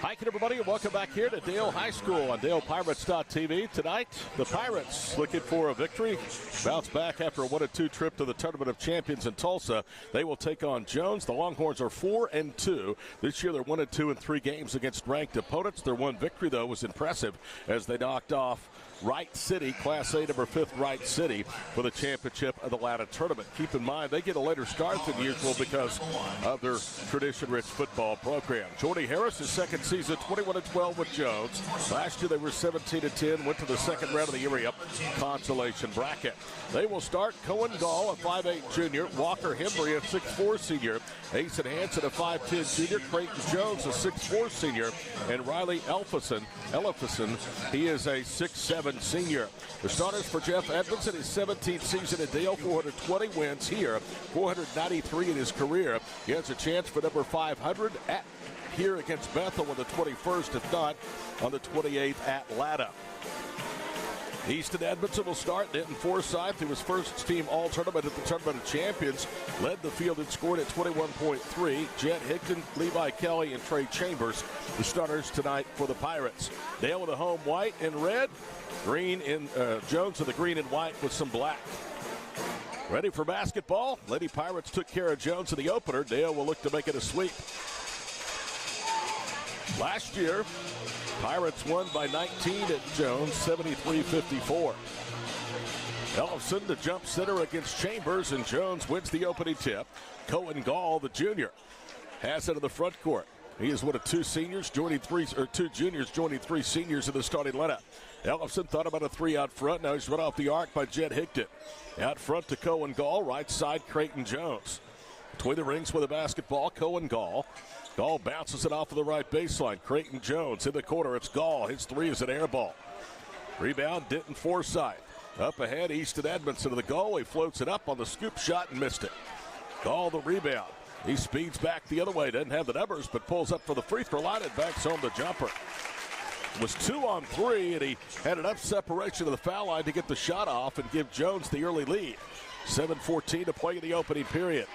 Hi, everybody, and welcome back here to Dale High School on DalePirates.tv. Tonight, the Pirates looking for a victory. Bounce back after a 1-2 trip to the Tournament of Champions in Tulsa. They will take on Jones. The Longhorns are 4-2. This year, they're 1-2 in 3 games against ranked opponents. Their one victory, though, was impressive as they knocked off Wright City, Class A number 5th Wright City, for the championship of the Latta Tournament. Keep in mind, they get a later start than usual because of their tradition-rich football program. Jordy Harris, his second season, 21-12 with Jones. Last year they were 17-10, went to the second round of the area consolation bracket. They will start Cohen Gall, a 5'8 junior, Walker Hembry, a 6'4 senior, Asen Hansen, a 5'10 junior, Creighton Jones, a 6'4 senior, and Riley Elphison, he is a 6'7 senior. The starters for Jeff Edmondson, his 17th season at Dale, 420 wins here, 493 in his career. He has a chance for number 500 at here against Bethel on the 21st, if not on the 28th at Latta. Easton Edmondson will start. Denton Forsyth, who was first team all-tournament at the Tournament of Champions, led the field and scored at 21.3. Jet Higdon, Levi Kelly, and Trey Chambers, the starters tonight for the Pirates. Dale with a home white and red. Green in Jones with the green and white with some black. Ready for basketball? Lady Pirates took care of Jones in the opener. Dale will look to make it a sweep. Last year, Pirates won by 19 at Jones, 73-54. Ellison, the jump sitter against Chambers, and Jones wins the opening tip. Cohen Gall, the junior, has it in the front court. He is one of two juniors joining 3 seniors in the starting lineup. Ellison thought about a 3 out front. Now he's run off the arc by Jet Higdon. Out front to Cohen Gall, right side Creighton Jones. Between the rings with the basketball, Cohen Gall. Gall bounces it off of the right baseline. Creighton Jones in the corner. It's Gall. His 3 is an air ball. Rebound, Denton Forsyth. Up ahead, Easton Edmondson to the goal. He floats it up on the scoop shot and missed it. Gall the rebound. He speeds back the other way. Doesn't have the numbers, but pulls up for the free throw line and backs home the jumper. It was 2 on 3, and he had enough separation to the foul line to get the shot off and give Jones the early lead. 7:14 to play in the opening period.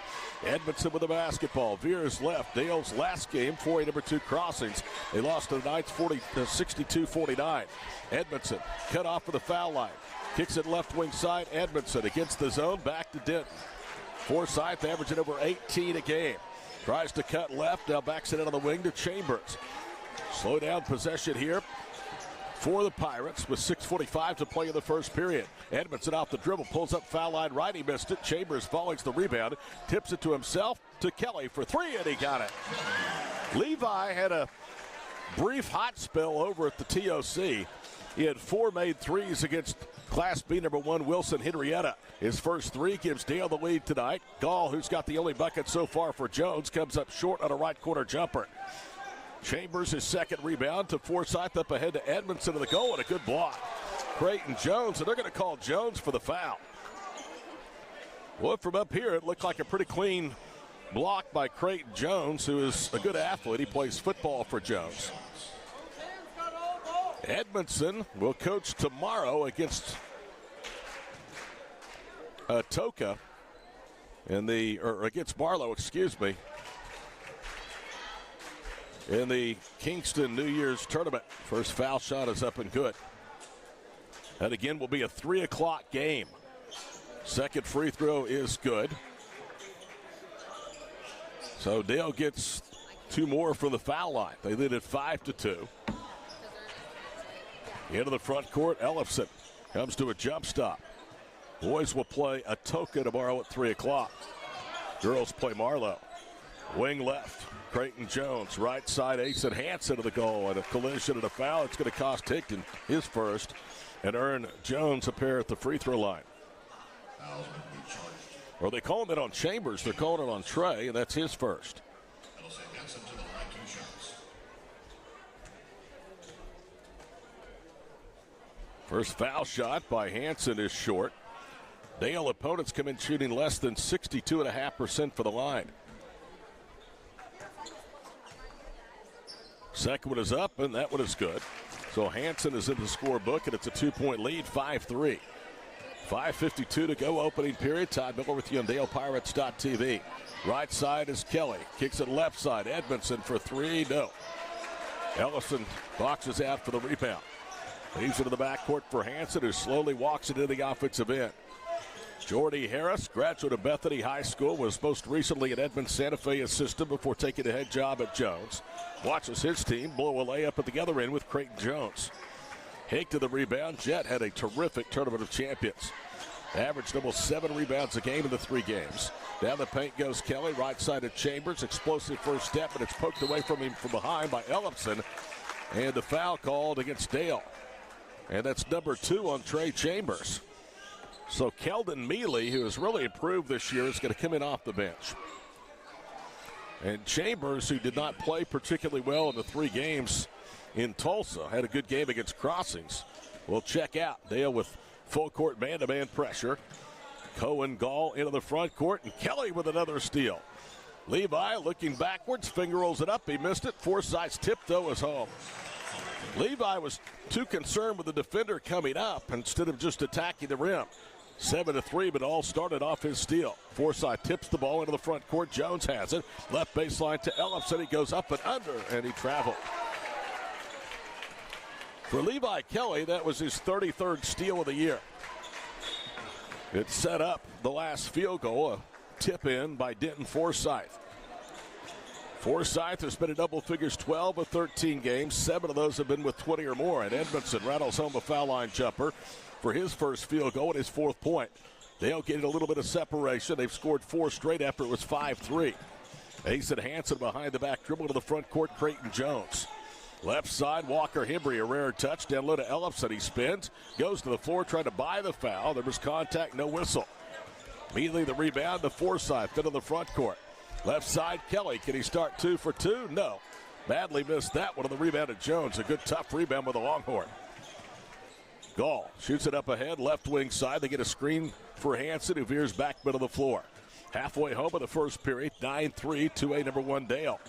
Edmondson with the basketball. Veers left. Dale's last game, 4A number 2 crossings. They lost to the Knights 62-49. Edmondson cut off for the foul line. Kicks it left wing side. Edmondson against the zone. Back to Denton. Forsyth averaging over 18 a game. Tries to cut left. Now backs it out on the wing to Chambers. Slow down possession here for the Pirates with 6:45 to play in the first period. Edmondson off the dribble, pulls up foul line right. He missed it. Chambers follows the rebound, tips it to himself, to Kelly for 3, and he got it. Levi had a brief hot spell over at the TOC. He had 4 made threes against Class B number 1 Wilson Henrietta. His first 3 gives Dale the lead tonight. Gall, who's got the only bucket so far for Jones, comes up short on a right corner jumper. Chambers, his second rebound to Forsyth, up ahead to Edmondson to the goal, and a good block. Creighton Jones, and they're going to call Jones for the foul. Well, from up here, it looked like a pretty clean block by Creighton Jones, who is a good athlete. He plays football for Jones. Edmondson will coach tomorrow against Toka against Marlowe, in the Kingston New Year's tournament. First foul shot is up and good. That again will be a 3 o'clock game. Second free throw is good. So Dale gets 2 more from the foul line. They lead at 5-2. Into the front court, Ellison comes to a jump stop. Boys will play Atoka tomorrow at 3 o'clock. Girls play Marlowe. Wing left, Creighton Jones. Right side, Asen Hansen to the goal. And a collision and a foul. It's going to cost Higdon his first and earn Jones a pair at the free throw line. Or they calling it on Chambers. They're calling it on Trey, and that's his first. First foul shot by Hansen is short. Dale opponents come in shooting less than 62.5% for the line. Second one is up, and that one is good. So Hansen is in the scorebook, and it's a 2-point lead, 5-3. 5:52 to go, opening period. Todd Miller with you on DalePirates.tv. Right side is Kelly. Kicks it left side. Edmondson for three. No. Ellison boxes out for the rebound. Leaves it to the backcourt for Hansen, who slowly walks it into the offensive end. Jordy Harris, graduate of Bethany High School, was most recently an Edmond Santa Fe assistant before taking a head job at Jones. Watches his team blow a layup at the other end with Creighton Jones. Hake to the rebound. Jet had a terrific Tournament of Champions. Averaged almost 7 rebounds a game in the 3 games. Down the paint goes Kelly, right side of Chambers. Explosive first step, but it's poked away from him from behind by Ellison. And the foul called against Dale. And that's number 2 on Trey Chambers. So Keldon Mealy, who has really improved this year, is going to come in off the bench. And Chambers, who did not play particularly well in the 3 games in Tulsa, had a good game against Crossings, will check out. Dale with full court man-to-man pressure. Cohen Gall into the front court, and Kelly with another steal. Levi looking backwards, finger rolls it up. He missed it. Forsythe's tip, though, is home. Levi was too concerned with the defender coming up instead of just attacking the rim. 7-3, but all started off his steal. Forsythe tips the ball into the front court. Jones has it. Left baseline to Ellison. He goes up and under, and he traveled. For Levi Kelly, that was his 33rd steal of the year. It set up the last field goal, a tip in by Denton Forsythe. Forsythe has been in double figures 12 of 13 games. 7 of those have been with 20 or more. And Edmondson rattles home a foul line jumper for his first field goal and his 4th point. They'll get a little bit of separation. They've scored 4 straight after it was 5-3. Ace Hansen behind the back dribble to the front court. Creighton Jones. Left side, Walker Hembry, a rare touch. Down low to Ellison. He spins, goes to the floor, trying to buy the foul. There was contact, no whistle. Immediately the rebound to Forsythe, fit on the front court. Left side, Kelly. Can he start 2 for 2? No. Badly missed that one on the rebound to Jones. A good tough rebound with a Longhorn. Gall shoots it up ahead, left wing side. They get a screen for Hansen, who veers back middle of the floor. Halfway home of the first period, 9-3, 2A number 1 Dale.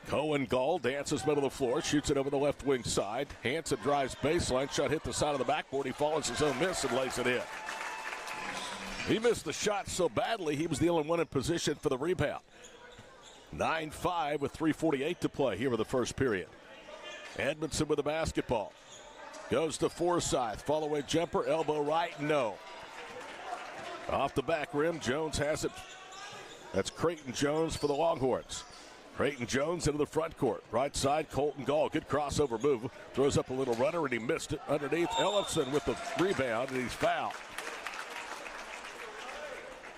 Cohen Gall dances middle of the floor, shoots it over the left wing side. Hansen drives baseline, shot hit the side of the backboard. He follows his own miss and lays it in. He missed the shot so badly, he was the only one in position for the rebound. 9-5 with 3:48 to play here in the first period. Edmondson with the basketball. Goes to Forsythe, follow-away jumper, elbow right, no. Off the back rim, Jones has it. That's Creighton Jones for the Longhorns. Creighton Jones into the front court. Right side, Colton Gall. Good crossover move. Throws up a little runner, and he missed it. Underneath, Ellison with the rebound, and he's fouled.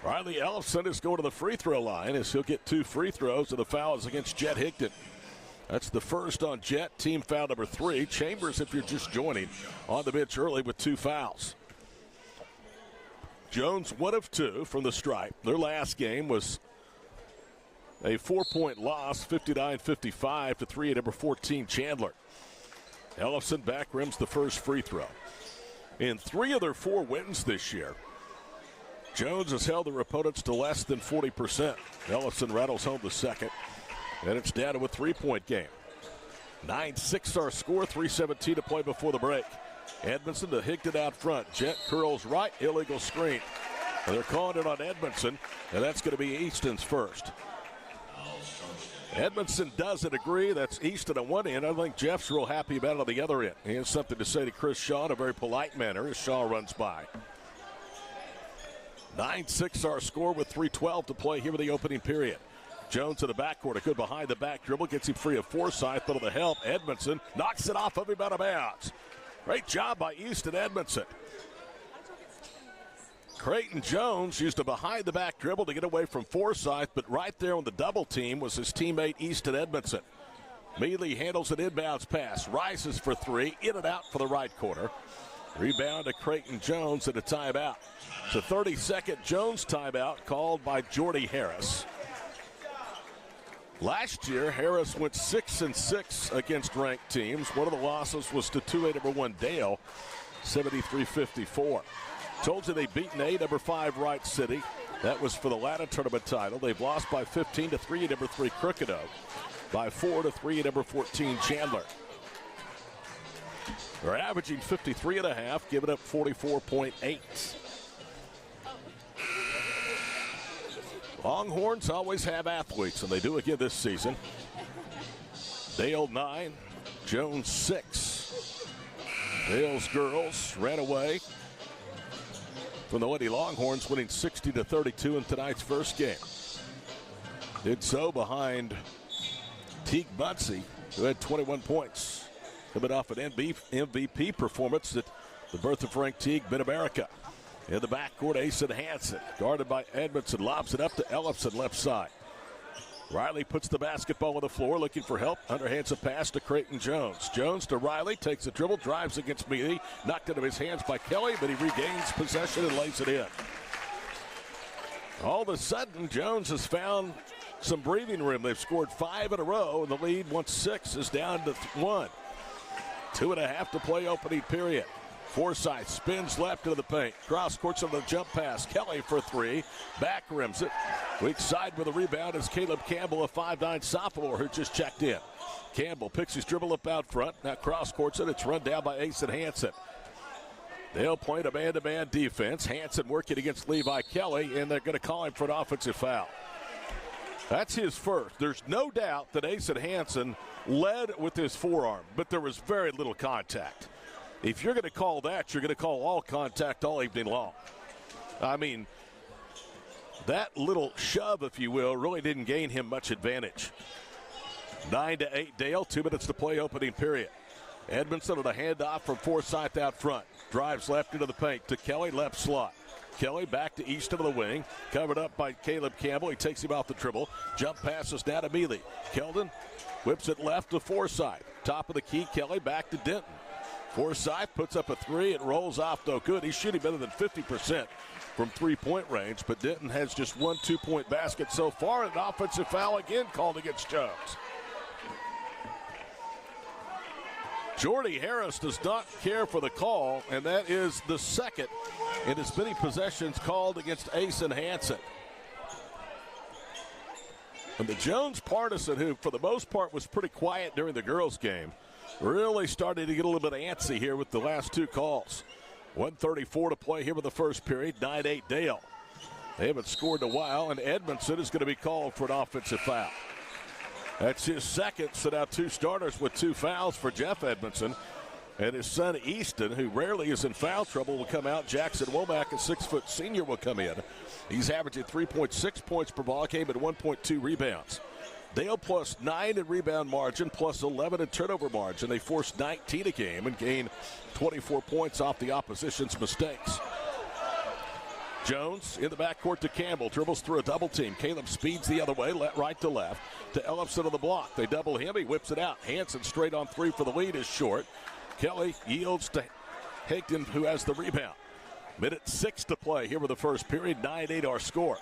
Riley Ellison is going to the free throw line as he'll get 2 free throws, and the foul is against Jet Higdon. That's the first on Jet. Team foul number 3. Chambers, if you're just joining, on the bench early with 2 fouls. Jones 1 of 2 from the stripe. Their last game was a 4-point loss, 59-55 to 3 at number 14 Chandler. Ellison back rims the first free throw. In 3 of their 4 wins this year, Jones has held their opponents to less than 40%. Ellison rattles home the second, and it's down to a 3-point game. 9-6 our score, 3:17 to play before the break. Edmondson to Higdon out front. Jet curls right, illegal screen. And they're calling it on Edmondson, and that's going to be Easton's first. Edmondson doesn't agree. That's Easton on one end. I think Jeff's real happy about it on the other end. He has something to say to Chris Shaw in a very polite manner as Shaw runs by. 9-6 our score with 3:12 to play here in the opening period. Jones in the backcourt, a good behind-the-back dribble, gets him free of Forsythe, but of the help, Edmondson knocks it off of him out of bounds. Great job by Easton Edmondson. Creighton Jones used a behind-the-back dribble to get away from Forsythe, but right there on the double team was his teammate Easton Edmondson. Mealy handles an inbounds pass, rises for 3, in and out for the right corner. Rebound to Creighton Jones and a timeout. It's a 30-second Jones timeout called by Jordy Harris. Last year, Harris went 6-6 against ranked teams. One of the losses was to 2A number 1 Dale, 73-54. Told you they've beaten A number 5 Wright City. That was for the Latta tournament title. They've lost by 15 to 3 at number 3 Crooked Oak, by 4 to 3 at number 14 Chandler. They're averaging 53.5, giving up 44.8. Longhorns always have athletes, and they do again this season. Dale 9, Jones 6. Dale's girls ran away from the Lady Longhorns, winning 60-32 in tonight's first game. Did so behind Teague Muncie, who had 21 points, coming off an MVP performance at the birth of Frank Teague, Mid-America. In the backcourt, Asen Hansen, guarded by Edmondson, lobs it up to Ellefson, left side. Riley puts the basketball on the floor, looking for help. Underhands a pass to Creighton Jones. Jones to Riley, takes a dribble, drives against Mealy. Knocked out of his hands by Kelly, but he regains possession and lays it in. All of a sudden, Jones has found some breathing room. They've scored 5 in a row, and the lead, once 6, is down to 1. 2.5 to play opening period. Forsythe spins left into the paint. Cross courts on the jump pass. Kelly for 3. Back rims it. Weak side with a rebound is Caleb Campbell, a 5'9 sophomore who just checked in. Campbell picks his dribble up out front. Now cross courts it. It's run down by Asen Hansen. They'll play a man-to-man defense. Hansen working against Levi Kelly, and they're going to call him for an offensive foul. That's his first. There's no doubt that Asen Hansen led with his forearm, but there was very little contact. If you're going to call that, you're going to call all contact all evening long. I mean, that little shove, if you will, really didn't gain him much advantage. 9-8 Dale, 2 minutes to play opening period. Edmondson on a handoff from Forsythe out front. Drives left into the paint to Kelly, left slot. Kelly back to east of the wing. Covered up by Caleb Campbell. He takes him off the dribble. Jump passes down to Mealy. Keldon whips it left to Forsythe. Top of the key, Kelly back to Denton. Forsythe puts up a 3. It rolls off, though good. He's shooting better than 50% from three-point range, but Denton has just 1 2-point basket so far. An offensive foul again called against Jones. Jordy Harris does not care for the call, and that is the second in as many possessions called against Asen Hansen. And the Jones partisan, who for the most part was pretty quiet during the girls' game, really started to get a little bit antsy here with the last 2 calls. 1:34 to play here with the first period, 9-8 Dale. They haven't scored in a while, and Edmondson is going to be called for an offensive foul. That's his second, so now 2 starters with 2 fouls for Jeff Edmondson. And his son Easton, who rarely is in foul trouble, will come out. Jackson Womack, a 6-foot senior, will come in. He's averaging 3.6 points per ball game and 1.2 rebounds. Dale plus 9 in rebound margin, plus 11 in turnover margin. They forced 19 a game and gained 24 points off the opposition's mistakes. Jones in the backcourt to Campbell, dribbles through a double team. Caleb speeds the other way, right to left, to Ellefson on the block. They double him, he whips it out. Hansen straight on 3 for the lead is short. Kelly yields to Higdon, who has the rebound. Minute 6 to play here with the first period, 9-8 our score.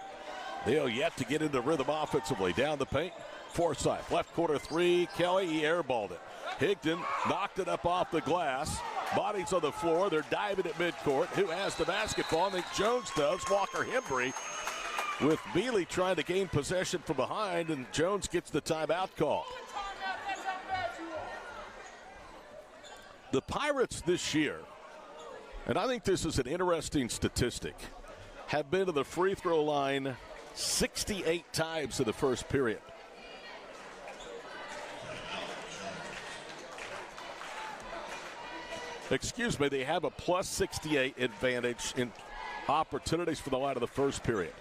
They'll yet to get into rhythm offensively. Down the paint, Forsythe, left corner 3, Kelly, he airballed it. Higdon knocked it up off the glass. Bodies on the floor. They're diving at midcourt. Who has the basketball? I think Jones does. Walker Hembry with Mealy trying to gain possession from behind, and Jones gets the timeout call. The Pirates this year, and I think this is an interesting statistic, have been to the free throw line 68 times in the first period. Excuse me, they have a plus 68 advantage in opportunities for the line of the first period.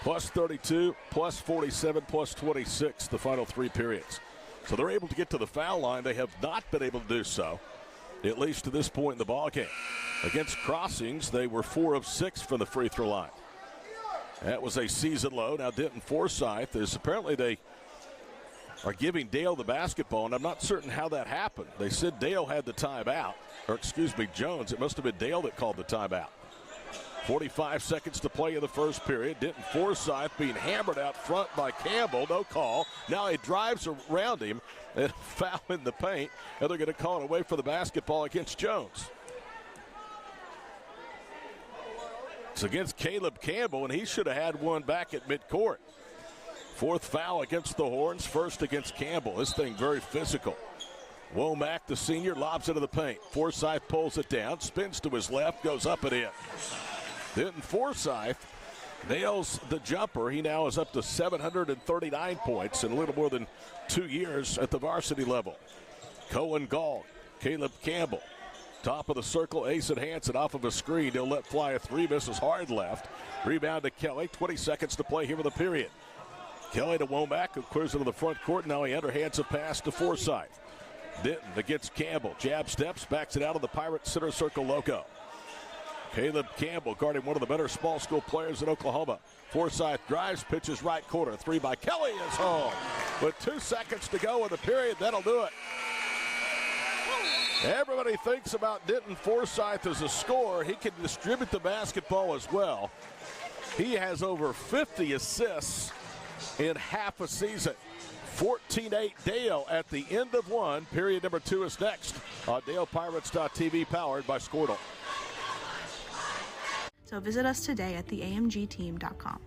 Plus 32, plus 47, plus 26 the final 3 periods. So they're able to get to the foul line. They have not been able to do so, at least to this point in the ballgame. Against Crossings, they were 4 of 6 from the free throw line. That was a season low. Now Denton Forsythe is apparently they are giving Dale the basketball, and I'm not certain how that happened. They said Dale had the timeout, or excuse me, Jones. It must have been Dale that called the timeout. 45 seconds to play in the first period. Denton Forsythe being hammered out front by Campbell. No call. Now he drives around him and foul in the paint, and they're going to call it away for the basketball against Jones. It's against Caleb Campbell, and he should have had one back at midcourt. 4th foul against the Horns, 1st against Campbell. This thing very physical. Womack, the senior, lobs into the paint. Forsythe pulls it down, spins to his left, goes up and in. Denton Forsythe nails the jumper. He now is up to 739 points in a little more than 2 years at the varsity level. Cohen Gall, Caleb Campbell, top of the circle. Asen Hansen off of a screen. He'll let fly a three, misses hard left. Rebound to Kelly. 20 seconds to play here in the period. Kelly to Womack, who clears into the front court. Now he underhands a pass to Forsythe. Denton against Campbell. Jab steps, backs it out of the Pirate center circle logo. Caleb Campbell guarding one of the better small school players in Oklahoma. Forsythe drives, pitches right corner. Three by Kelly is home. With 2 seconds to go in the period, that'll do it. Everybody thinks about Denton Forsythe as a scorer. He can distribute the basketball as well. He has over 50 assists in half a season. 14-8 Dale at the end of one. Period number 2 is next on DalePirates.tv, powered by Squirtle. So visit us today at theamgteam.com.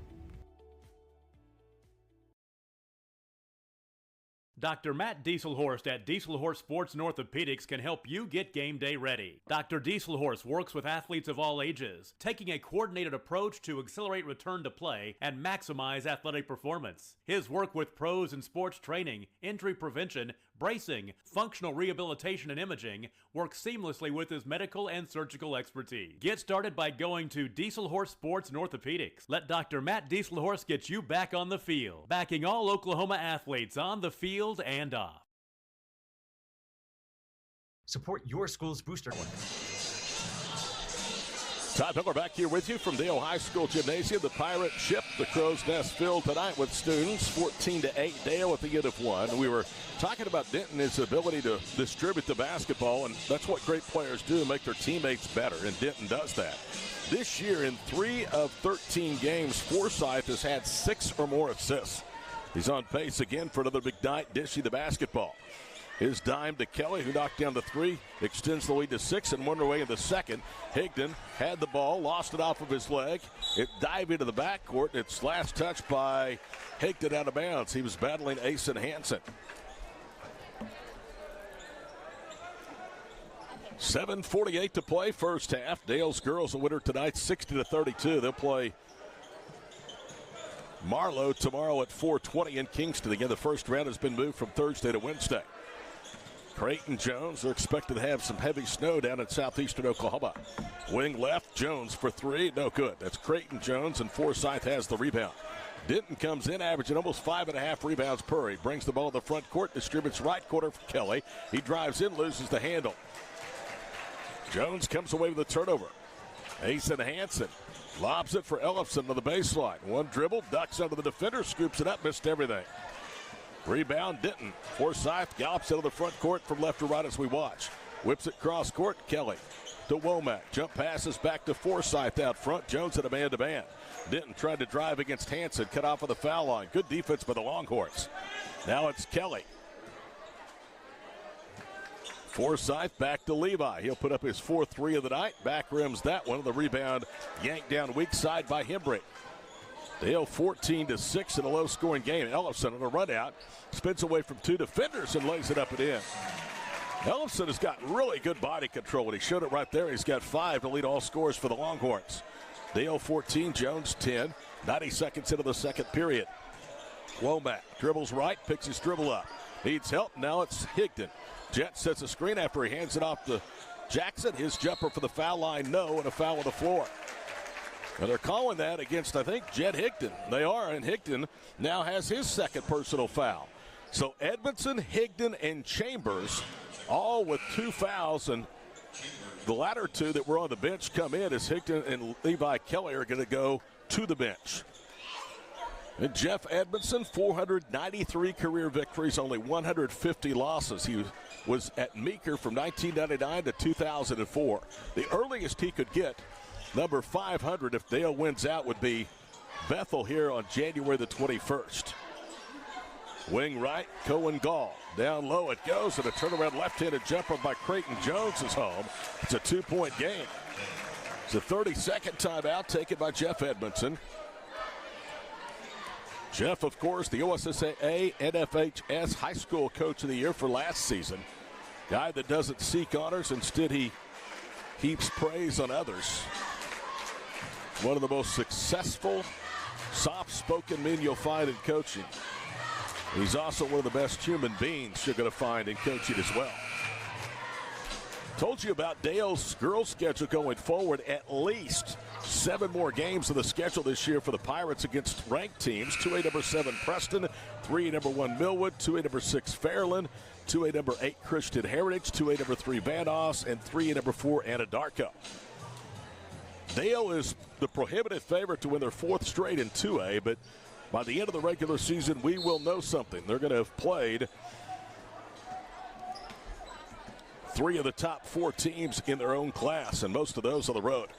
Dr. Matt Dieselhorst at Dieselhorst Sports and Orthopedics can help you get game day ready. Dr. Dieselhorst works with athletes of all ages, taking a coordinated approach to accelerate return to play and maximize athletic performance. His work with pros in sports training, injury prevention, bracing, functional rehabilitation, and imaging works seamlessly with his medical and surgical expertise. Get started by going to Dieselhorst Sports and Orthopedics. Let Dr. Matt Dieselhorst get you back on the field, backing all Oklahoma athletes on the field and off. Support your school's booster. Todd Miller back here with you from Dale High School Gymnasium. The Pirate ship, the Crow's Nest filled tonight with students. 14-8 Dale at the end of one. We were talking about Denton, his ability to distribute the basketball, and that's what great players do, make their teammates better, and Denton does that. This year, in 3 of 13 games, Forsythe has had 6 or more assists. He's on pace again for another big night, dishing the basketball. His dime to Kelly, who knocked down the 3, extends the lead to 6 and 1 away in the second. Higdon had the ball, lost it off of his leg. It dived into the backcourt. It's last touched by Higdon out of bounds. He was battling Asen Hansen. 7:48 to play, first half. Dale's girls will win tonight, 60-32. They'll play Marlowe tomorrow at 4:20 in Kingston. Again, the first round has been moved from Thursday to Wednesday. Creighton Jones are expected to have some heavy snow down in southeastern Oklahoma. Wing left, Jones for 3, no good. That's Creighton Jones, and Forsythe has the rebound. Denton comes in averaging almost 5.5 rebounds per. He brings the ball to the front court, distributes right corner for Kelly. He drives in, loses the handle. Jones comes away with a turnover. Asen Hansen lobs it for Ellefson to the baseline. One dribble, ducks under the defender, scoops it up, missed everything. Rebound, Denton. Forsythe gallops out of the front court from left to right as we watch. Whips it cross court, Kelly to Womack. Jump passes back to Forsythe out front. Jones at a man-to-man. Denton tried to drive against Hansen, cut off of the foul line. Good defense by the Longhorns. Now it's Kelly. Forsythe back to Levi. He'll put up his 4th 3 of the night. Back rims that one. The rebound yanked down weak side by Hembree. Dale 14-6 in a low-scoring game. Ellefson on a run out. Spins away from 2 defenders and lays it up and in. Ellefson has got really good body control, and he showed it right there. He's got 5 to lead all scores for the Longhorns. Dale 14, Jones 10. 90 seconds into the second period. Womack dribbles right, picks his dribble up. Needs help. Now it's Higdon. Jet sets a screen after he hands it off to Jackson. His jumper for the foul line, no, and a foul on the floor. And they're calling that against, I think, Jet Higdon. They are, and Higdon now has his 2nd personal foul. So Edmondson, Higdon, and Chambers all with 2 fouls, and the latter 2 that were on the bench come in as Higdon and Levi Kelly are going to go to the bench. And Jeff Edmondson, 493 career victories, only 150 losses. He was at Meeker from 1999 to 2004. The earliest he could get, number 500, if Dale wins out, would be Bethel here on January the 21st. Wing right, Cohen Gall. Down low it goes, and a turnaround left-handed jumper by Creighton Jones is home. It's a 2-point game. It's a 30-second timeout taken by Jeff Edmondson. Jeff, of course, the OSSAA NFHS High School Coach of the Year for last season. Guy that doesn't seek honors, instead he heaps praise on others. One of the most successful, soft-spoken men you'll find in coaching. He's also one of the best human beings you're going to find in coaching as well. Told you about Dale's girls' schedule going forward. At least 7 more games of the schedule this year for the Pirates against ranked teams. 2A number 7 Preston, 3A number 1 Millwood, 2A number 6 Fairland, 2A number 8 Christian Heritage, 2A number 3 Van Oss, and 3A number 4 Anadarko. Dale is the prohibitive favorite to win their 4th straight in 2A, but by the end of the regular season, we will know something. They're going to have played 3 of the top 4 teams in their own class, and most of those on the road.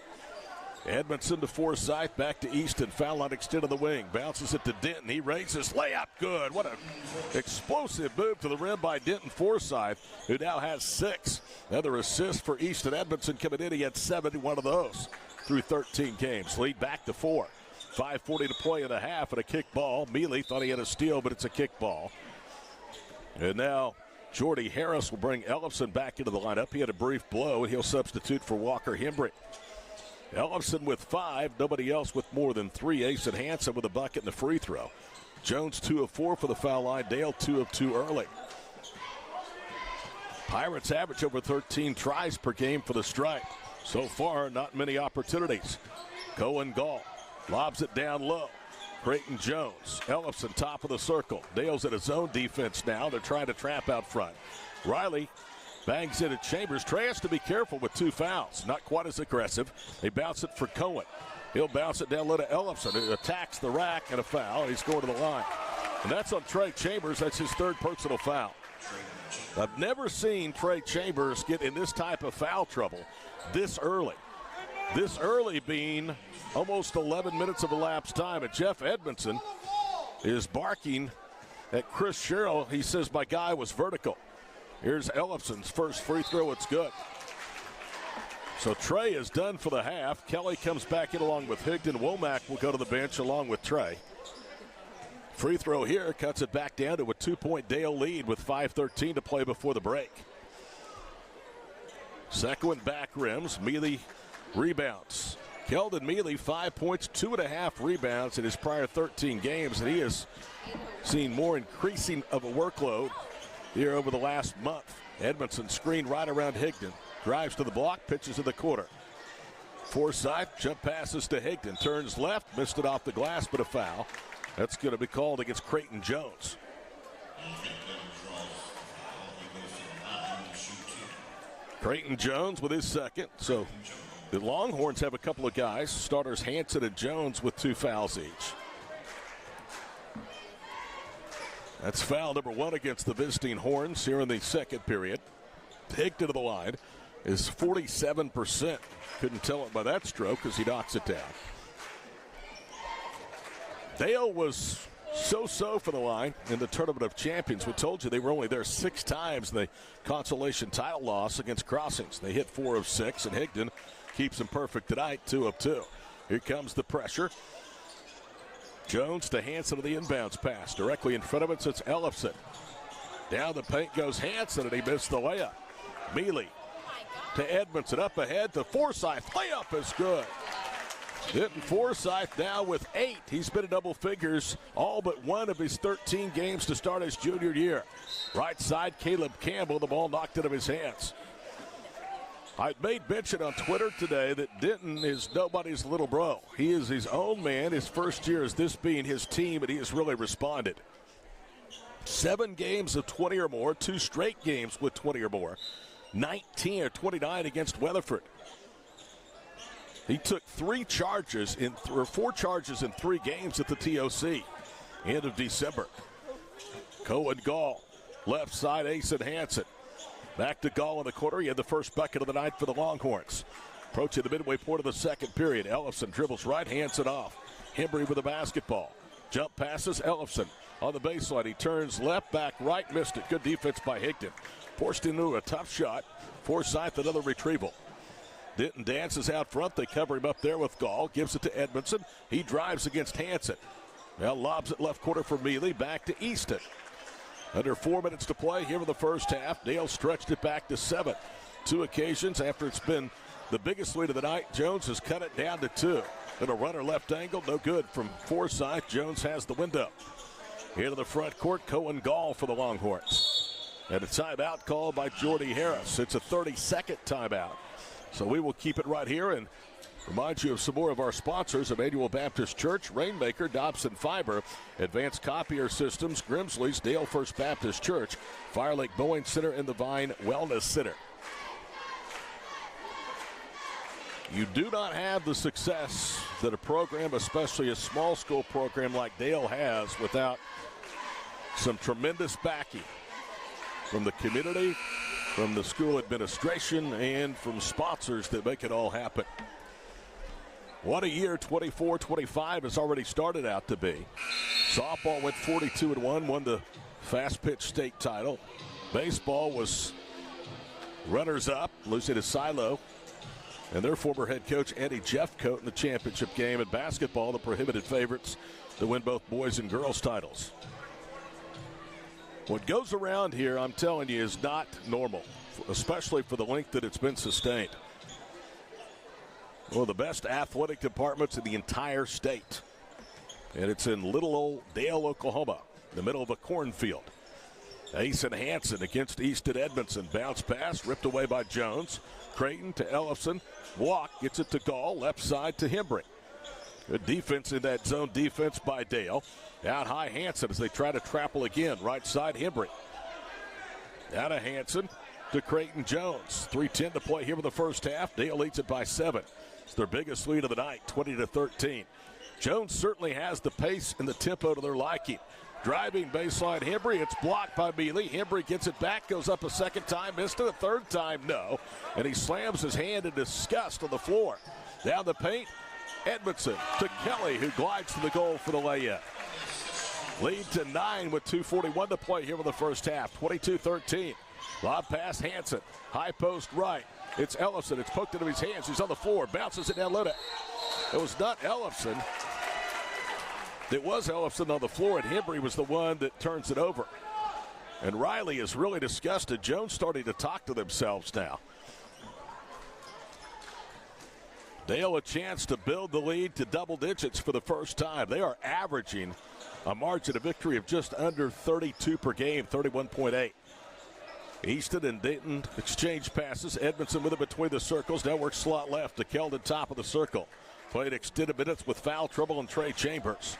Edmondson to Forsyth, back to Easton. Foul line extended the wing. Bounces it to Denton. He raises. Layup good. What an explosive move to the rim by Denton Forsyth, who now has 6. Another assist for Easton. Edmondson coming in. He had 71 of those through 13 games. Lead back to 4. 5:40 to play in the half, and a kick ball. Mealy thought he had a steal, but it's a kick ball. And now Jordy Harris will bring Ellefson back into the lineup. He had a brief blow, and he'll substitute for Walker Hembry. Ellefson with 5. Nobody else with more than 3. Ace and Hansen with a bucket and a free throw. Jones 2 of 4 for the foul line. Dale 2 of 2 early. Pirates average over 13 tries per game for the Stripe. So far, not many opportunities. Cohen Gall lobs it down low. Creighton Jones. Ellefson top of the circle. Dale's at his own defense now. They're trying to trap out front. Riley bangs it at Chambers. Trey has to be careful with 2 fouls. Not quite as aggressive. They bounce it for Cohen. He'll bounce it down low to Ellefson. It attacks the rack and a foul. He's going to the line. And that's on Trey Chambers. That's his 3rd personal foul. I've never seen Trey Chambers get in this type of foul trouble this early. This early being almost 11 minutes of elapsed time. And Jeff Edmondson is barking at Chris Sherrill. He says, my guy was vertical. Here's Ellefson's first free throw. It's good. So Trey is done for the half. Kelly comes back in along with Higdon. Womack will go to the bench along with Trey. Free throw here cuts it back down to a 2-point Dale lead with 5:13 to play before the break. Second back rims. Mealy rebounds. Keldon Mealy, 5 points, 2.5 rebounds in his prior 13 games, and he has seen more increasing of a workload here over the last month. Edmondson screen right around Higdon. Drives to the block, pitches in the corner. Forsyth jump passes to Higdon. Turns left, missed it off the glass, but a foul. That's going to be called against Creighton Jones. Creighton Jones with his 2nd. So the Longhorns have a couple of guys. Starters Hansen and Jones with 2 fouls each. That's foul number 1 against the visiting Horns here in the 2nd period. Higdon to the line is 47%. Couldn't tell it by that stroke as he knocks it down. Dale was so-so for the line in the Tournament of Champions. We told you they were only there 6 times in the consolation title loss against Crossings. They hit 4 of 6, and Higdon keeps them perfect tonight, 2 of 2. Here comes the pressure. Jones to Hansen of the inbounds pass. Directly in front of it, it's Ellefson. Down the paint goes Hansen, and he missed the layup. Mealy to Edmondson, up ahead to Forsyth. Layup is good. Denton Forsyth now with 8. He's been in double figures all but 1 of his 13 games to start his junior year. Right side, Caleb Campbell, the ball knocked out of his hands. I made mention on Twitter today that Denton is nobody's little bro. He is his own man. His first year is this being his team, and he has really responded. 7 games of 20 or more, 2 straight games with 20 or more, 19 or 29 against Weatherford. He took 4 charges in 3 games at the TOC, end of December. Cohen Gall, left side, Ace and Hansen. Back to Gall in the corner. He had the first bucket of the night for the Longhorns. Approaching the midway point of the 2nd period. Ellefson dribbles right, hands it off. Hembry with the basketball. Jump passes, Ellefson on the baseline. He turns left, back right, missed it. Good defense by Higdon. Forced into a tough shot. Forsyth, another retrieval. Denton dances out front. They cover him up there with Gall. Gives it to Edmondson. He drives against Hansen. Now lobs it left corner for Mealy. Back to Easton. Under 4 minutes to play here in the first half. Dale stretched it back to 7. 2 occasions after it's been the biggest lead of the night. Jones has cut it down to 2. And a runner left angle, no good from Forsyth. Jones has the window. Here to the front court, Cohen Gall for the Longhorns. And a timeout called by Jordy Harris. It's a 30-second timeout. So we will keep it right here and remind you of some more of our sponsors: Emmanuel Baptist Church, Rainmaker, Dobson Fiber, Advanced Copier Systems, Grimsley's, Dale First Baptist Church, Fire Lake Mowing Center, and the Vine Wellness Center. You do not have the success that a program, especially a small school program like Dale has, without some tremendous backing from the community, from the school administration, and from sponsors that make it all happen. What a year 24-25 has already started out to be. Softball went 42-1, won the fast pitch state title. Baseball was runners-up, losing to Silo and their former head coach Eddie Jeffcoat in the championship game. And basketball, the prohibited favorites to win both boys and girls titles. What goes around here, I'm telling you, is not normal, especially for the length that it's been sustained. One of the best athletic departments in the entire state. And it's in little old Dale, Oklahoma, in the middle of a cornfield. Asen Hansen against Easton Edmondson. Bounce pass, ripped away by Jones. Creighton to Ellefson. Walk, gets it to Gall, left side to Hembry. Good defense in that zone defense by Dale. Out high Hansen as they try to trapple again. Right side Hembry. Out of Hansen to Creighton Jones. 3:10 to play here in the first half. Dale leads it by 7. It's their biggest lead of the night, 20-13. Jones certainly has the pace and the tempo to their liking. Driving baseline Hembry, it's blocked by Mealy. Hembry gets it back, goes up a second time, missed it a third time, no. And he slams his hand in disgust on the floor. Down the paint, Edmondson to Kelly, who glides to the goal for the layup. Lead to 9 with 2:41 to play here in the first half, 22-13. Lob pass Hansen, high post right. It's Ellefson, it's poked into his hands, he's on the floor, bounces it down low. It was not Ellefson. It was Ellefson on the floor, and Hembry was the one that turns it over. And Riley is really disgusted. Jones starting to talk to themselves now. Dale a chance to build the lead to double digits for the first time. They are averaging a margin of victory of just under 32 per game, 31.8. Easton and Dayton exchange passes. Edmondson with it between the circles. Now works slot left to Keldon, top of the circle. Played extended minutes with foul trouble and Trey Chambers.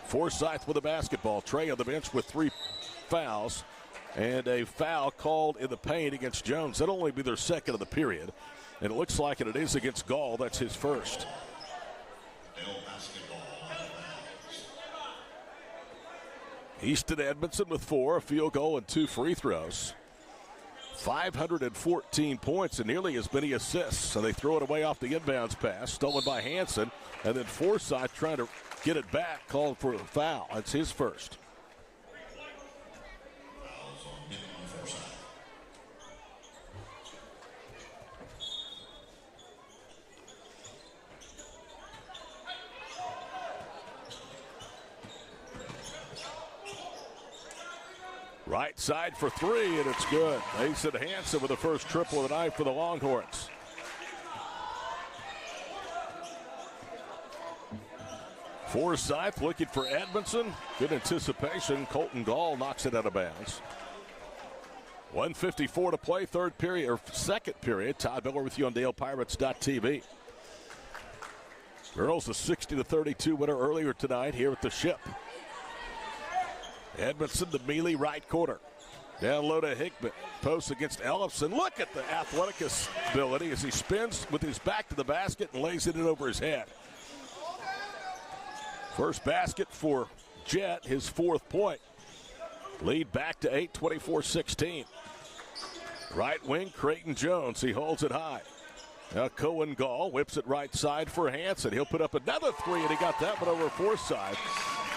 Forsyth with the basketball. Trey on the bench with 3 fouls. And a foul called in the paint against Jones. That'll only be their second of the period. And it looks like it is against Gall. That's his first. Easton Edmondson with 4, a field goal and 2 free throws. 514 points and nearly as many assists. So they throw it away off the inbounds pass, stolen by Hansen. And then Forsyth trying to get it back, called for a foul. That's his first. Right side for 3, and it's good. Asen Hansen with the first triple of the night for the Longhorns. Forsyth looking for Edmondson. Good anticipation. Colton Gall knocks it out of bounds. 1:54 to play, second period. Todd Miller with you on DalePirates.tv. Girls a 60-32 winner earlier tonight here at the Ship. Edmondson to Mealy, right corner. Down low to Hickman. Post against Ellefson. Look at the athletic ability as he spins with his back to the basket and lays it in over his head. First basket for Jet, his 4th point. Lead back to 8, 24-16. Right wing, Creighton Jones. He holds it high. Now Cohen Gall whips it right side for Hansen. He'll put up another 3, and he got that one over Forsyth.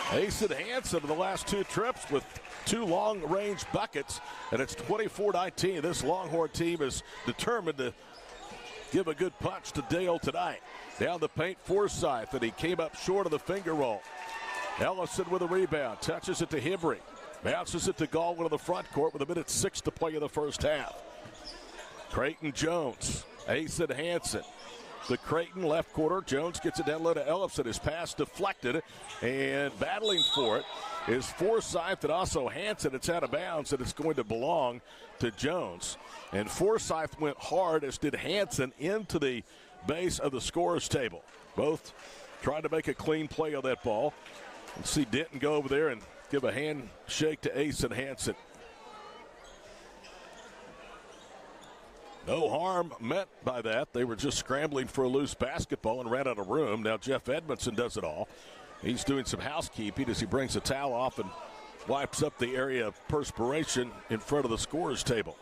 Asen Hansen in the last 2 trips with 2 long-range buckets, and it's 24-19. This Longhorn team is determined to give a good punch to Dale tonight. Down the paint, Forsyth, and he came up short of the finger roll. Ellefson with a rebound, touches it to Hembry. Bounces it to Galwin in the front court with 1:06 to play in the first half. Creighton Jones, Asen Hansen. The Creighton left quarter. Jones gets it down low to Ellefson. His pass deflected, and battling for it is Forsythe and also Hansen. It's out of bounds, and it's going to belong to Jones. And Forsythe went hard, as did Hansen, into the base of the scorer's table. Both trying to make a clean play on that ball. And see Denton go over there and give a handshake to Asen Hansen. No harm meant by that. They were just scrambling for a loose basketball and ran out of room. Now Jeff Edmondson does it all. He's doing some housekeeping as he brings a towel off and wipes up the area of perspiration in front of the scorer's table.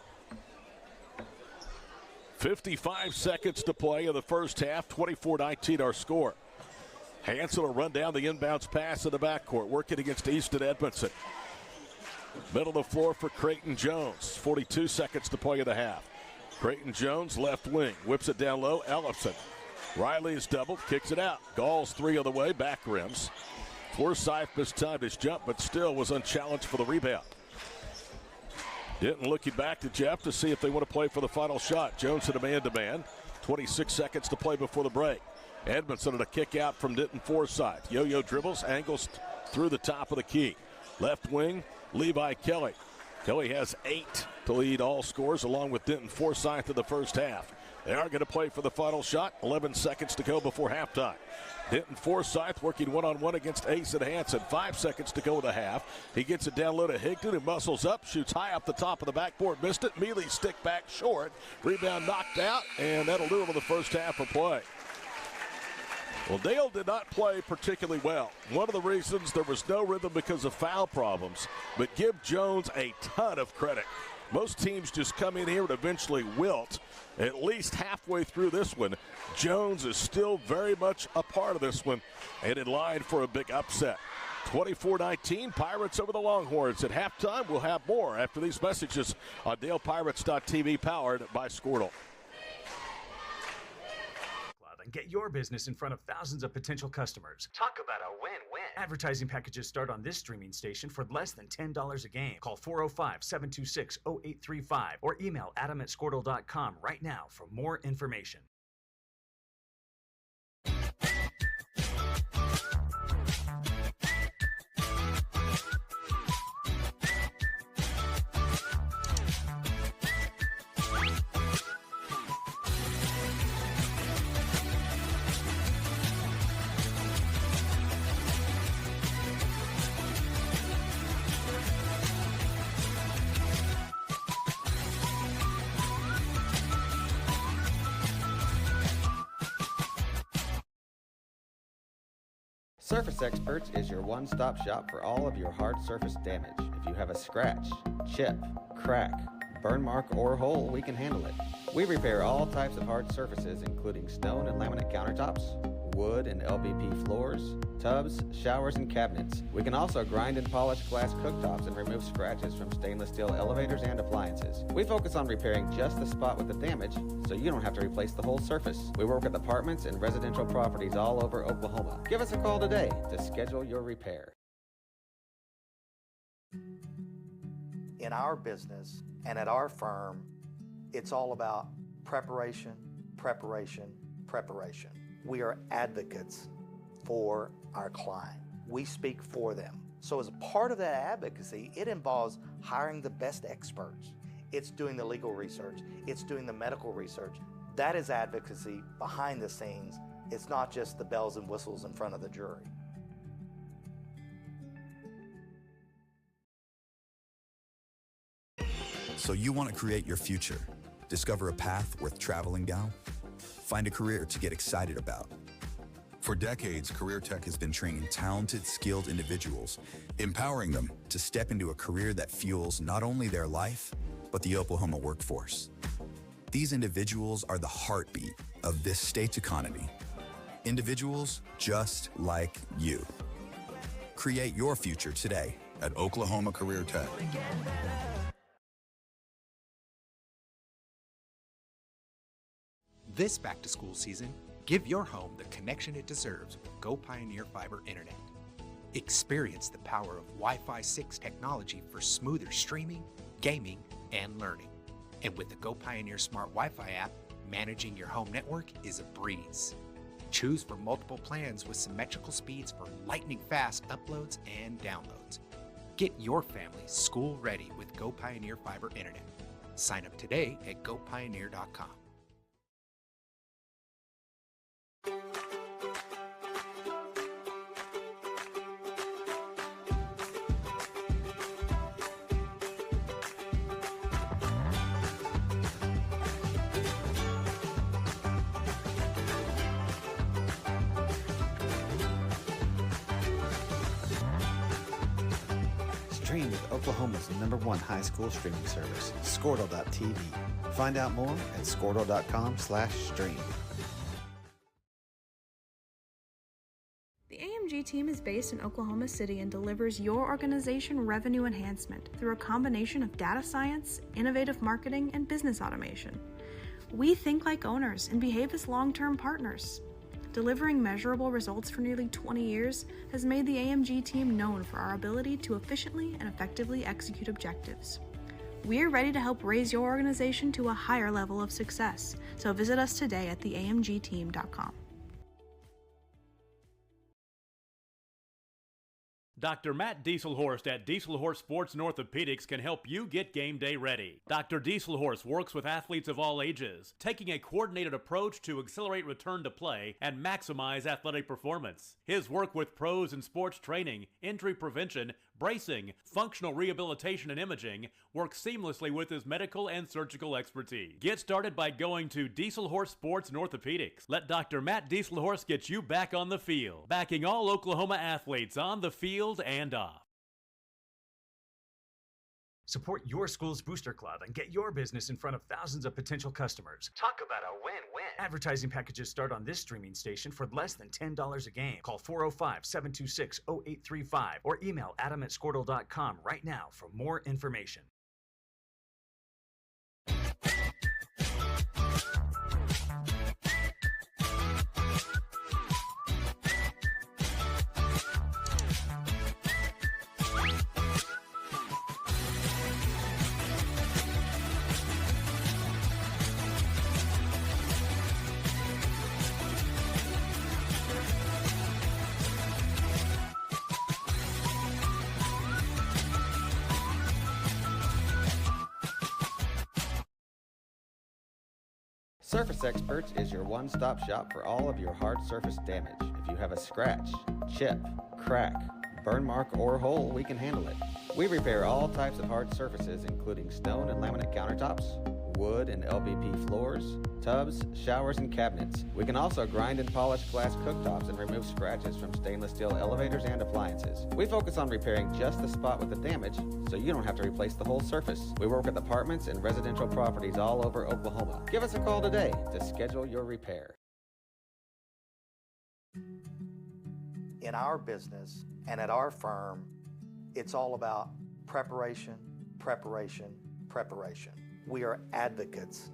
55 seconds to play in the first half. 24-19 our score. Hansen will run down the inbounds pass in the backcourt, working against Easton Edmondson. Middle of the floor for Creighton Jones. 42 seconds to play in the half. Creighton Jones, left wing, whips it down low. Ellefson. Riley is doubled, kicks it out. Gall's three on the way, back rims. Forsythe mistimed his jump, but still was unchallenged for the rebound. Denton looking back to Jeff to see if they want to play for the final shot. Jones in a man-to-man. 26 seconds to play before the break. Edmondson on a kick out from Denton Forsythe. Yo-yo dribbles, angles through the top of the key. Left wing, Levi Kelly. Kelly has 8 to lead all scores, along with Denton Forsythe in the first half. They are going to play for the final shot. 11 seconds to go before halftime. Denton Forsythe working one-on-one against Asen Hansen. 5 seconds to go in the half. He gets it down low to Higdon, who muscles up, shoots high up the top of the backboard, missed it. Mealy stick back short. Rebound knocked out, and that'll do it in the first half of play. Well, Dale did not play particularly well. One of the reasons there was no rhythm because of foul problems, but give Jones a ton of credit. Most teams just come in here and eventually wilt. At least halfway through this one, Jones is still very much a part of this one and in line for a big upset. 24-19, Pirates over the Longhorns. At halftime, we'll have more after these messages on DalePirates.tv, powered by Squirtle. And get your business in front of thousands of potential customers. Talk about a win-win. Advertising packages start on this streaming station for less than $10 a game. Call 405-726-0835 or email adam@squirtle.com right now for more information. Surface Experts is your one-stop shop for all of your hard surface damage. If you have a scratch, chip, crack, burn mark, or hole, we can handle it. We repair all types of hard surfaces, including stone and laminate countertops, wood and LVP floors, tubs, showers, and cabinets. We can also grind and polish glass cooktops and remove scratches from stainless steel elevators and appliances. We focus on repairing just the spot with the damage, so you don't have to replace the whole surface. We work with apartments and residential properties all over Oklahoma. Give us a call today to schedule your repair. In our business and at our firm, it's all about preparation, preparation, preparation. We are advocates for our client. We speak for them. So as a part of that advocacy, it involves hiring the best experts. It's doing the legal research. It's doing the medical research. That is advocacy behind the scenes. It's not just the bells and whistles in front of the jury. So you want to create your future, discover a path worth traveling down, find a career to get excited about. For decades, Career Tech has been training talented, skilled individuals, empowering them to step into a career that fuels not only their life, but the Oklahoma workforce. These individuals are the heartbeat of this state's economy. Individuals just like you. Create your future today at Oklahoma Career Tech. This back-to-school season, give your home the connection it deserves with Go Pioneer Fiber Internet. Experience the power of Wi-Fi 6 technology for smoother streaming, gaming, and learning. And with the Go Pioneer Smart Wi-Fi app, managing your home network is a breeze. Choose from multiple plans with symmetrical speeds for lightning-fast uploads and downloads. Get your family school ready with Go Pioneer Fiber Internet. Sign up today at gopioneer.com. Stream with Oklahoma's #1 high school streaming service, Squirtle.tv. Find out more at squirtle.com/stream. The AMG team is based in Oklahoma City and delivers your organization revenue enhancement through a combination of data science, innovative marketing, and business automation. We think like owners and behave as long-term partners. Delivering measurable results for nearly 20 years has made the AMG team known for our ability to efficiently and effectively execute objectives. We're ready to help raise your organization to a higher level of success, so visit us today at theamgteam.com. Dr. Matt Dieselhorst at Dieselhorst Sports and Orthopedics can help you get game day ready. Dr. Dieselhorst works with athletes of all ages, taking a coordinated approach to accelerate return to play and maximize athletic performance. His work with pros in sports training, injury prevention, bracing, functional rehabilitation, and imaging works seamlessly with his medical and surgical expertise. Get started by going to Dieselhorst Sports and Orthopedics. Let Dr. Matt Dieselhorst get you back on the field, backing all Oklahoma athletes on the field and off. Support your school's booster club and get your business in front of thousands of potential customers. Talk about a win-win. Advertising packages start on this streaming station for less than $10 a game. Call 405-726-0835 or email adam@squirtle.com right now for more information. Surface Experts is your one-stop shop for all of your hard surface damage. If you have a scratch, chip, crack, burn mark, or hole, we can handle it. We repair all types of hard surfaces, including stone and laminate countertops, wood and LVP floors, tubs, showers, and cabinets. We can also grind and polish glass cooktops and remove scratches from stainless steel elevators and appliances. We focus on repairing just the spot with the damage, so you don't have to replace the whole surface. We work with apartments and residential properties all over Oklahoma. Give us a call today to schedule your repair. In our business and at our firm, it's all about preparation, preparation, preparation. We are advocates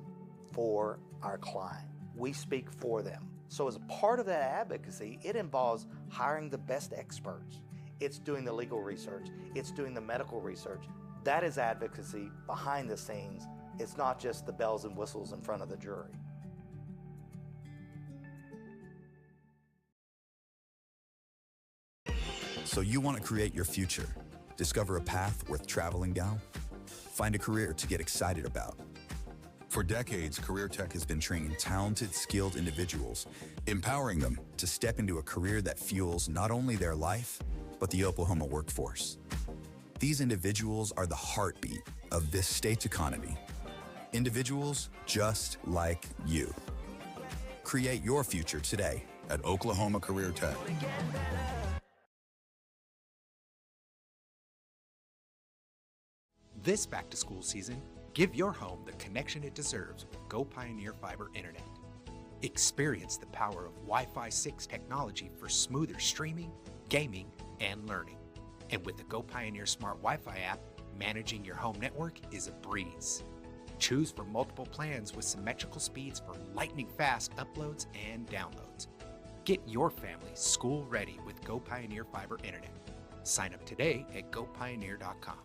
for our client. We speak for them. So as a part of that advocacy, it involves hiring the best experts. It's doing the legal research. It's doing the medical research. That is advocacy behind the scenes. It's not just the bells and whistles in front of the jury. So you want to create your future, discover a path worth traveling down, find a career to get excited about. For decades, Career Tech has been training talented, skilled individuals, empowering them to step into a career that fuels not only their life, but the Oklahoma workforce. These individuals are the heartbeat of this state's economy. Individuals just like you. Create your future today at Oklahoma Career Tech. This back-to-school season, give your home the connection it deserves with Go Pioneer Fiber Internet. Experience the power of Wi-Fi 6 technology for smoother streaming, gaming, and learning. And with the Go Pioneer Smart Wi-Fi app, managing your home network is a breeze. Choose from multiple plans with symmetrical speeds for lightning-fast uploads and downloads. Get your family school ready with Go Pioneer Fiber Internet. Sign up today at gopioneer.com.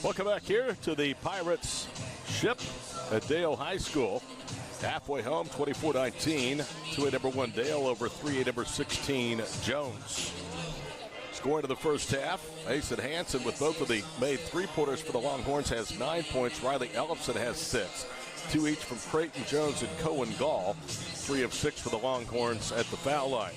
Welcome back here to the Pirates ship at Dale High School. Halfway home, 24-19. 2A number 1 Dale over 3A number 16 Jones. Scoring to the first half, Mason Hanson with both of the made three-pointers for the Longhorns has 9 points. Riley Ellefson has 6. 2 each from Creighton Jones and Cohen Gall. 3 of 6 for the Longhorns at the foul line.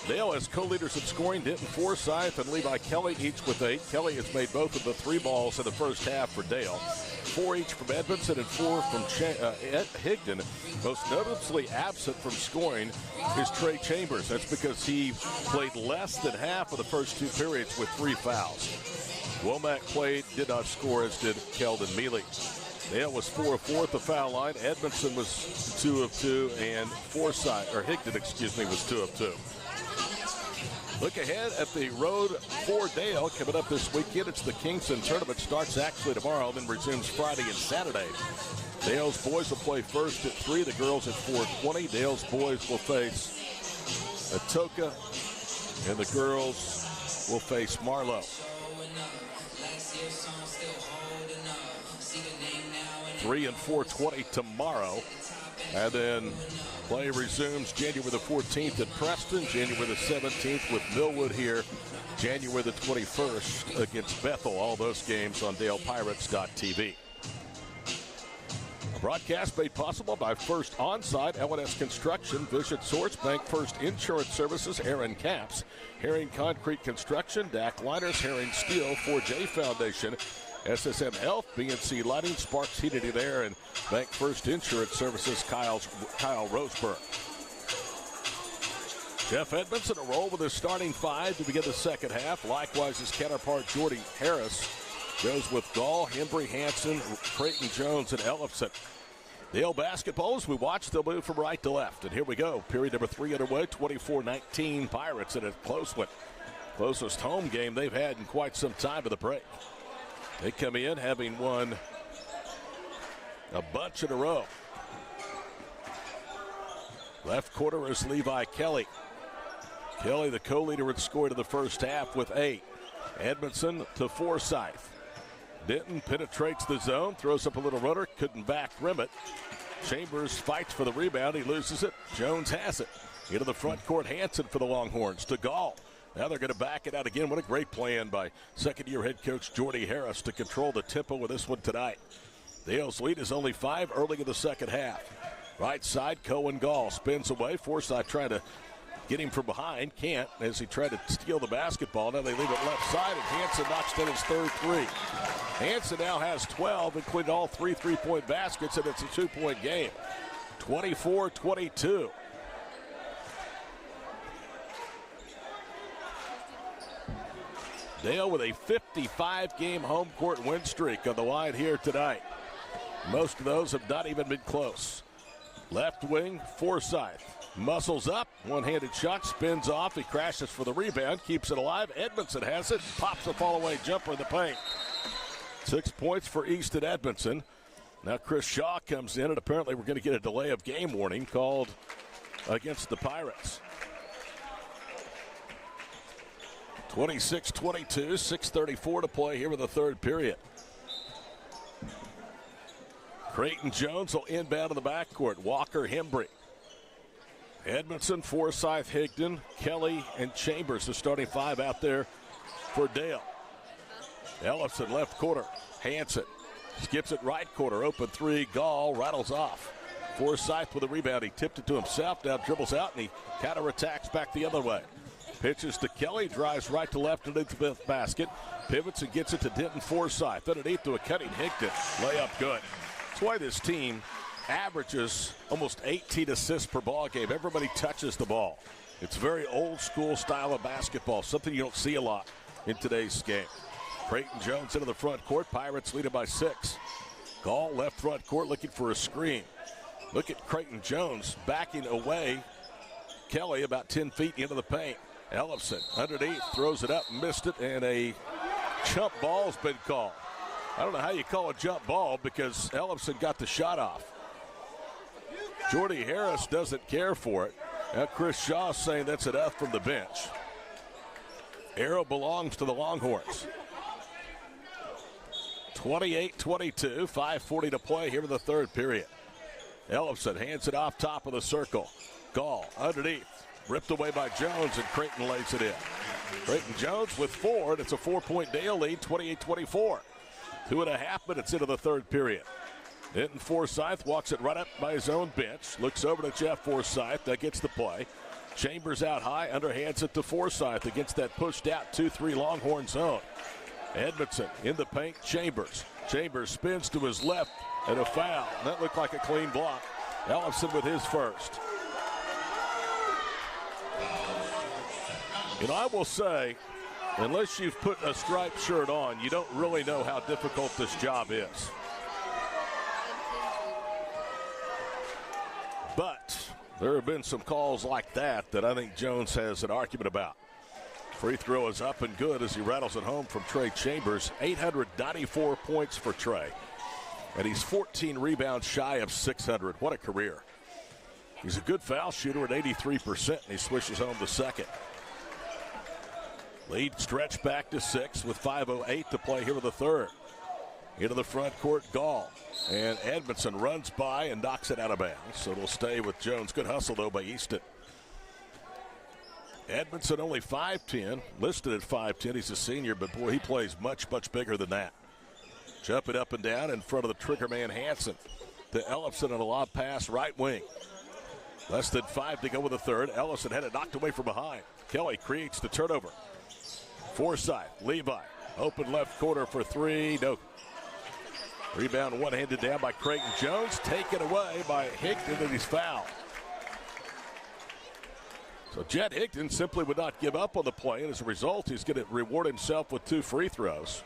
Dale has co-leaders in scoring, Denton Forsyth and Levi Kelly, each with 8. Kelly has made both of the 3 balls in the first half for Dale. 4 each from Edmondson and 4 from Higdon. Most noticeably absent from scoring is Trey Chambers. That's because he played less than half of the first 2 periods with 3 fouls. Womack did not score, as did Keldon Mealy. Dale was 4 of 4 at the foul line. Edmondson was 2 of 2, and Higdon, was 2 of 2. Look ahead at the road for Dale coming up this weekend. It's the Kingston Tournament. Starts actually tomorrow, then resumes Friday and Saturday. Dale's boys will play first at 3, the girls at 4:20. Dale's boys will face Atoka, and the girls will face Marlowe. 3 and 4:20 tomorrow. And then play resumes January the 14th at Preston, January the 17th with Millwood here, January the 21st against Bethel. All those games on DalePirates.tv. A broadcast made possible by First Onsite, L&S Construction, Vision Source, Bank First Insurance Services, Aaron Caps, Herring Concrete Construction, DAC Liners, Herring Steel, 4J Foundation, SSM Health, BNC Lighting, Sparks Heating and Air, and Bank First Insurance Services, Kyle Roseberg. Jeff Edmondson a roll with his starting 5 to begin the second half. Likewise, his counterpart, Jordy Harris, goes with Gall, Hembry, Hanson, Creighton Jones, and Ellefson. Dale basketball, as we watch, they'll move from right to left. And here we go. Period number 3 underway, 24-19 Pirates in a close one. Closest home game they've had in quite some time at the break. They come in having won a bunch in a row. Left quarter is Levi Kelly. Kelly, the co-leader in scoring in the first half with 8. Edmondson to Forsyth. Denton penetrates the zone, throws up a little runner, couldn't back rim it. Chambers fights for the rebound, he loses it. Jones has it. Into the front court, Hanson for the Longhorns to Gall. Now they're going to back it out again. What a great plan by second-year head coach Jordy Harris to control the tempo with this one tonight. Dale's lead is only 5 early in the second half. Right side, Cohen Gall spins away. Forsyth trying to get him from behind. Can't as he tried to steal the basketball. Now they leave it left side, and Hanson knocks down his third 3. Hanson now has 12, including all 3 3-point baskets, and it's a 2-point game. 24-22. Dale with a 55-game home court win streak on the line here tonight. Most of those have not even been close. Left wing, Forsyth muscles up, one-handed shot, spins off, he crashes for the rebound, keeps it alive. Edmondson has it, pops a fall-away jumper in the paint. 6 points for Easton Edmondson. Now Chris Shaw comes in, and apparently we're going to get a delay of game warning called against the Pirates. 26-22, 6:34 to play here in the third period. Creighton Jones will inbound in the backcourt. Walker, Hembry. Edmondson, Forsyth, Higdon, Kelly, and Chambers, the starting 5 out there for Dale. Ellefson left quarter. Hanson skips it right quarter. Open 3. Gall rattles off. Forsyth with a rebound. He tipped it to himself. Now dribbles out, and he counterattacks back the other way. Pitches to Kelly, drives right to left underneath the basket. Pivots and gets it to Denton Forsyth. Underneath to a cutting Higdon. Layup good. That's why this team averages almost 18 assists per ball game. Everybody touches the ball. It's very old school style of basketball, something you don't see a lot in today's game. Creighton Jones into the front court. Pirates lead it by 6. Gall left front court looking for a screen. Look at Creighton Jones backing away. Kelly about 10 feet into the paint. Ellefson underneath, throws it up, missed it, and a jump ball's been called. I don't know how you call a jump ball because Ellefson got the shot off. Jordy Harris doesn't care for it. Now Chris Shaw saying that's enough from the bench. Arrow belongs to the Longhorns. 28-22, 5:40 to play here in the third period. Ellefson hands it off top of the circle. Gall underneath, ripped away by Jones, and Creighton lays it in. Creighton Jones with 4, and it's a 4-point Dale lead, 28-24. 2.5 minutes into the third period. Hinton Forsyth walks it right up by his own bench, looks over to Jeff Forsyth, that gets the play. Chambers out high, underhands it to Forsyth against that pushed out 2-3 Longhorn zone. Edmondson in the paint, Chambers. Chambers spins to his left and a foul. That looked like a clean block. Ellefson with his first. You know, I will say, unless you've put a striped shirt on, you don't really know how difficult this job is. But there have been some calls like that I think Jones has an argument about. Free throw is up and good as he rattles it home from Trey Chambers. 894 points for Trey. And he's 14 rebounds shy of 600. What a career. He's a good foul shooter at 83%, and he swishes home the second. Lead stretched back to 6 with 5:08 to play here in the third. Into the front court, Gall. And Edmondson runs by and knocks it out of bounds. So it'll stay with Jones. Good hustle, though, by Easton. Edmondson only 5'10", listed at 5'10". He's a senior, but boy, he plays much, much bigger than that. Jump it up and down in front of the trigger man, Hansen. To Ellefson on a lob pass, right wing. Less than 5 to go with the third. Ellefson had it knocked away from behind. Kelly creates the turnover. Forsyth, Levi, open left corner for 3. No. Rebound one-handed down by Creighton Jones. Taken away by Higdon, and he's fouled. So Jet Higdon simply would not give up on the play, and as a result, he's going to reward himself with 2 free throws.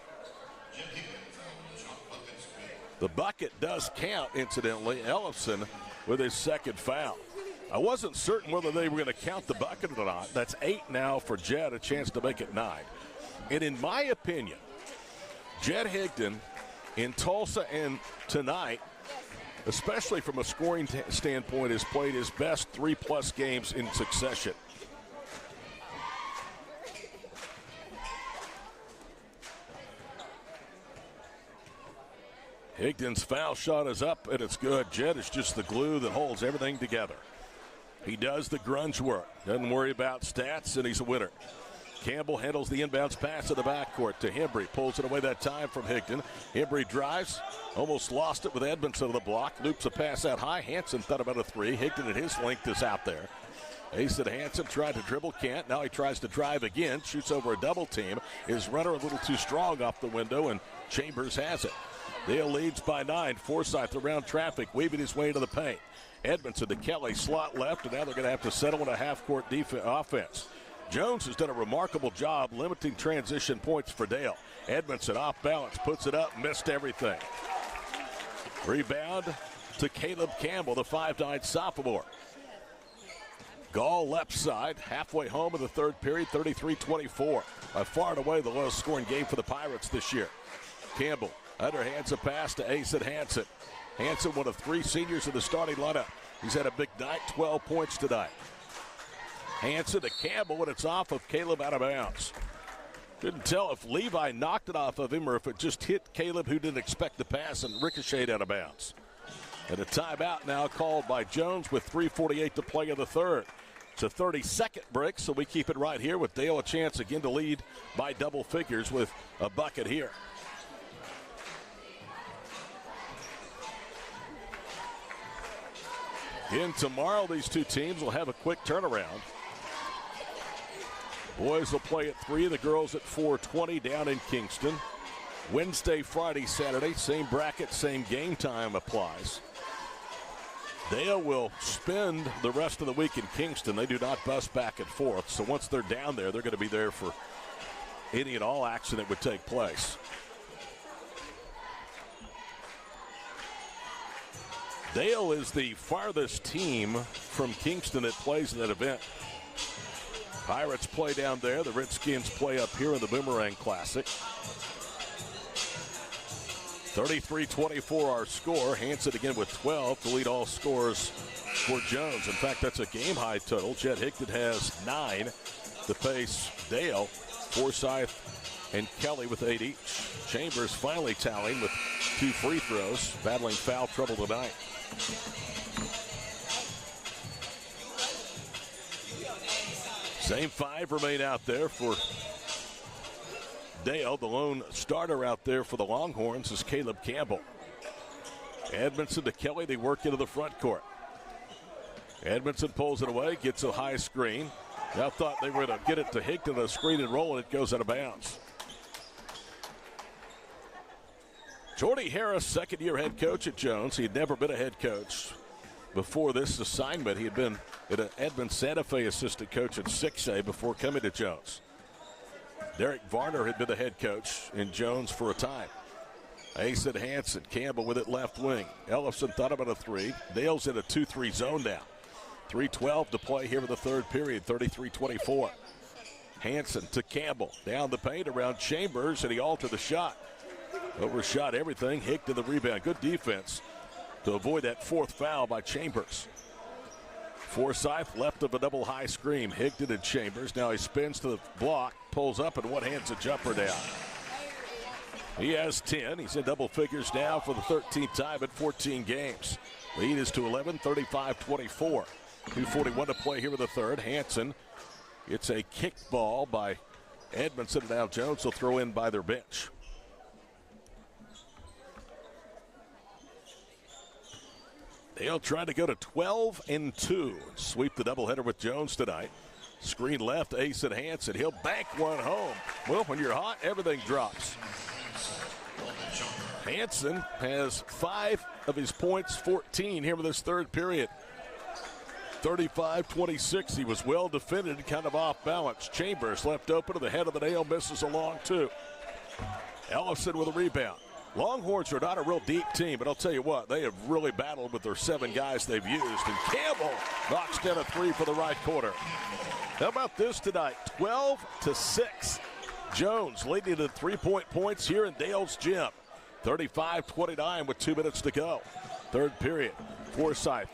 The bucket does count, incidentally. Ellefson with his second foul. I wasn't certain whether they were going to count the bucket or not. That's 8 now for Jet, a chance to make it 9. And in my opinion, Jet Higdon in Tulsa and tonight, especially from a scoring standpoint, has played his best 3+ games in succession. Higdon's foul shot is up, and it's good. Jet is just the glue that holds everything together. He does the grunge work, doesn't worry about stats, and he's a winner. Campbell handles the inbounds pass in the backcourt to Hembry. Pulls it away that time from Higdon. Hembry drives, almost lost it with Edmondson on the block. Loops a pass out high. Hansen thought about a 3. Higdon at his length is out there. Ace Hansen tried to dribble, can't. Now he tries to drive again. Shoots over a double team. His runner a little too strong off the window, and Chambers has it. Dale leads by 9. Forsyth around traffic, weaving his way into the paint. Edmondson to Kelly, slot left, and now they're going to have to settle in a half-court offense. Jones has done a remarkable job limiting transition points for Dale. Edmondson off balance, puts it up, missed everything. Rebound to Caleb Campbell, the 5'9" sophomore. Gall left side, halfway home in the third period, 33-24. By far and away the lowest scoring game for the Pirates this year. Campbell underhands a pass to Ace Hansen. Hansen, one of 3 seniors in the starting lineup. He's had a big night, 12 points tonight. Hansen to Campbell, and it's off of Caleb out of bounds. Couldn't tell if Levi knocked it off of him or if it just hit Caleb, who didn't expect the pass, and ricocheted out of bounds. And a timeout now called by Jones with 3:48 to play in the third. It's a 30-second break, so we keep it right here with Dale a chance again to lead by double figures with a bucket here. Again, tomorrow these two teams will have a quick turnaround. Boys will play at 3, the girls at 4:20 down in Kingston. Wednesday, Friday, Saturday, same bracket, same game time applies. Dale will spend the rest of the week in Kingston. They do not bus back and forth, so once they're down there, they're going to be there for any and all action that would take place. Dale is the farthest team from Kingston that plays in that event. Pirates play down there. The Redskins play up here in the Boomerang Classic. 33-24 our score. Hanson again with 12 to lead all scores for Jones. In fact, that's a game-high total. Chet Higdon has 9 to face Dale. Forsythe and Kelly with 8 each. Chambers finally tallying with 2 free throws, battling foul trouble tonight. Same 5 remain out there for Dale. The lone starter out there for the Longhorns is Caleb Campbell. Edmondson to Kelly. They work into the front court. Edmondson pulls it away, gets a high screen. I thought they were going to get it to Higdon, a screen and roll, and it goes out of bounds. Jordy Harris, second-year head coach at Jones. He had never been a head coach before this assignment. He had been an Edmond Santa Fe assistant coach at 6A before coming to Jones. Derek Varner had been the head coach in Jones for a time. Asen Hanson, Campbell with it left wing. Ellison thought about a 3. Dale's in a 2-3 zone now. 3:12 to play here in the third period, 33-24. Hanson to Campbell, down the paint around Chambers, and he altered the shot. Overshot everything. Higdon the rebound. Good defense to avoid that 4th foul by Chambers. Forsythe left of a double high screen. Higdon and Chambers. Now he spins to the block, pulls up, and one-hands a jumper down. He has 10. He's in double figures now for the 13th time in 14 games. Lead is to 11, 35-24. 2:41 to play here in the third. Hanson gets a kick ball by Edmondson. Now Jones will throw in by their bench. They'll try to go to 12-2. Sweep the doubleheader with Jones tonight. Screen left, Asen Hanson. He'll bank one home. Well, when you're hot, everything drops. Hanson has 5 of his points, 14 here in this third period. 35-26. He was well defended, kind of off balance. Chambers left open to the head of the nail, misses a long 2. Ellison with a rebound. Longhorns are not a real deep team, but I'll tell you what, they have really battled with their 7 guys they've used. And Campbell knocks down a 3 for the right quarter. How about this tonight? 12-6. Jones leading to 3-point points here in Dale's gym. 35-29 with 2 minutes to go. Third period. Forsythe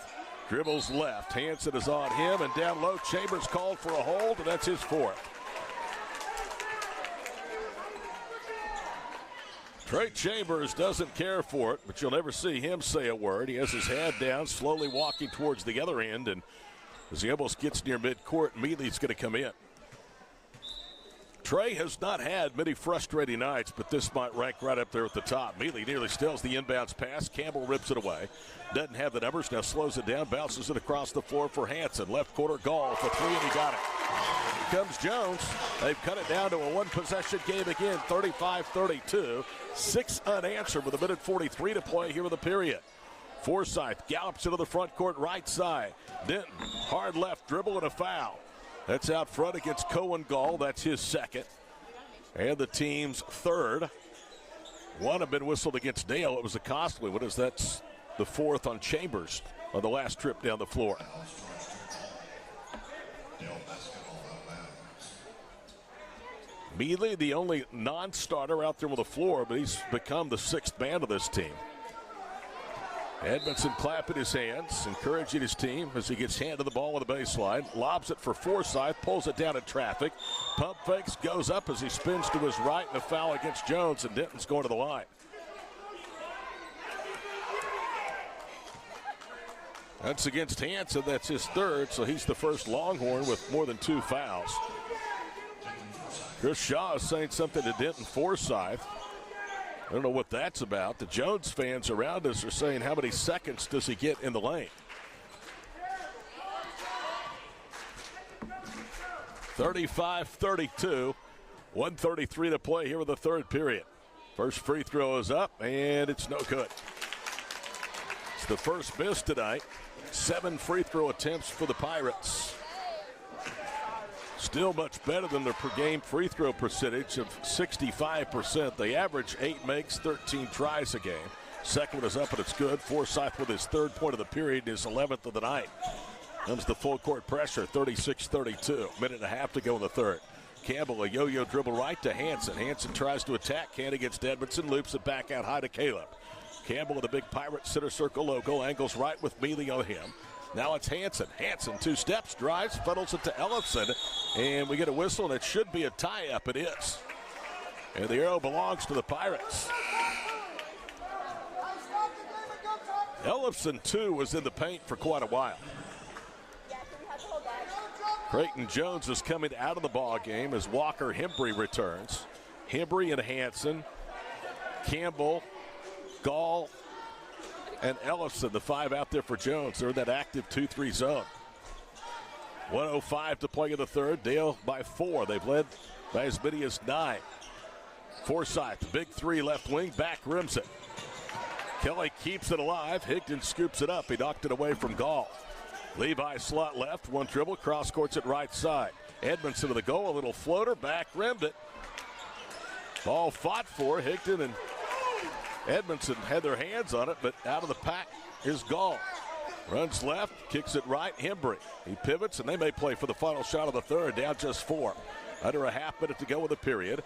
dribbles left. Hanson is on him, and down low, Chambers called for a hold, and that's his 4th. Trey Chambers doesn't care for it, but you'll never see him say a word. He has his head down, slowly walking towards the other end, and as he almost gets near midcourt, Mealy's going to come in. Trey has not had many frustrating nights, but this might rank right up there at the top. Mealy nearly steals the inbounds pass. Campbell rips it away. Doesn't have the numbers, now slows it down, bounces it across the floor for Hanson. Left quarter Gall for 3, and he got it. Here comes Jones. They've cut it down to a 1-possession game again, 35-32. 6 unanswered with 1:43 to play here in the period. Forsythe gallops into the front court right side. Denton, hard left dribble and a foul. That's out front against Cohen Gall. That's his 2nd. And the team's 3rd. 1 had been whistled against Dale. It was a costly one, as that's the 4th on Chambers on the last trip down the floor. Mealy, the only non-starter out there on the floor, but he's become the 6th man of this team. Edmondson clapping his hands, encouraging his team as he gets handed the ball on the baseline. Lobs it for Forsythe, pulls it down in traffic. Pump fakes, goes up as he spins to his right, and a foul against Jones, and Denton's going to the line. That's against Hanson. That's his 3rd, so he's the first Longhorn with more than 2 fouls. Chris Shaw is saying something to Denton Forsythe. I don't know what that's about. The Jones fans around us are saying, how many seconds does he get in the lane? 35-32. 1:33 to play here in the third period. First free throw is up, and it's no good. It's the first miss tonight. 7 free throw attempts for the Pirates. Still much better than their per-game free throw percentage of 65%. They average 8 makes, 13 tries a game. Second one is up and it's good. Forsyth with his third point of the period, his 11th of the night. Comes the full court pressure, 36-32. Minute and a half to go in the third. Campbell, a yo-yo dribble right to Hanson. Hanson tries to attack. Can't against Edmondson. Loops it back out high to Caleb. Campbell with a big Pirate center circle logo. Angles right with Mealy on him. Now it's Hanson. Hanson, 2 steps, drives, funnels it to Ellefson. And we get a whistle, and it should be a tie-up. It is. And the arrow belongs to the Pirates. Ellefson, too, was in the paint for quite a while. Creighton Jones is coming out of the ball game as Walker Hembry returns. Hembry and Hanson, Campbell, Gall, and Ellefson, the 5 out there for Jones. They're in that active 2-3 zone. 1:05 to play in the third. Dale by 4. They've led by as many as 9. Forsyth, the big 3 left wing, back rims it. Kelly keeps it alive. Higdon scoops it up. He knocked it away from Gall. Levi slot left, 1 dribble, cross courts it right side. Edmondson to the goal, a little floater, back rimmed it. Ball fought for. Higdon and Edmondson had their hands on it, but out of the pack is Gall. Runs left, kicks it right, Hembry. He pivots, and they may play for the final shot of the third, down just 4. Under a half minute to go in the period.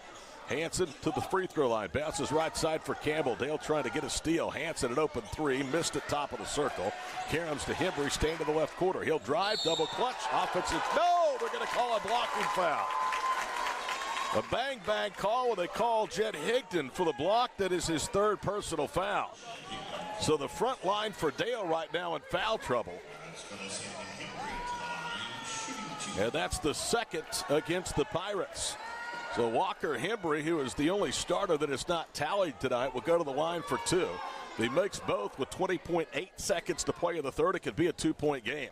Hanson to the free throw line. Bounces right side for Campbell. Dale trying to get a steal. Hanson an open 3. Missed it top of the circle. Karams to Hembry. Staying to the left quarter. He'll drive. Double clutch. Offensive. No! They're going to call a blocking foul. A bang-bang call when they call Jed Higdon for the block. That is his 3rd personal foul. So the front line for Dale right now in foul trouble. And that's the 2nd against the Pirates. So Walker Hembry, who is the only starter that is not tallied tonight, will go to the line for 2. If he makes both with 20.8 seconds to play in the third, it could be a 2-point game.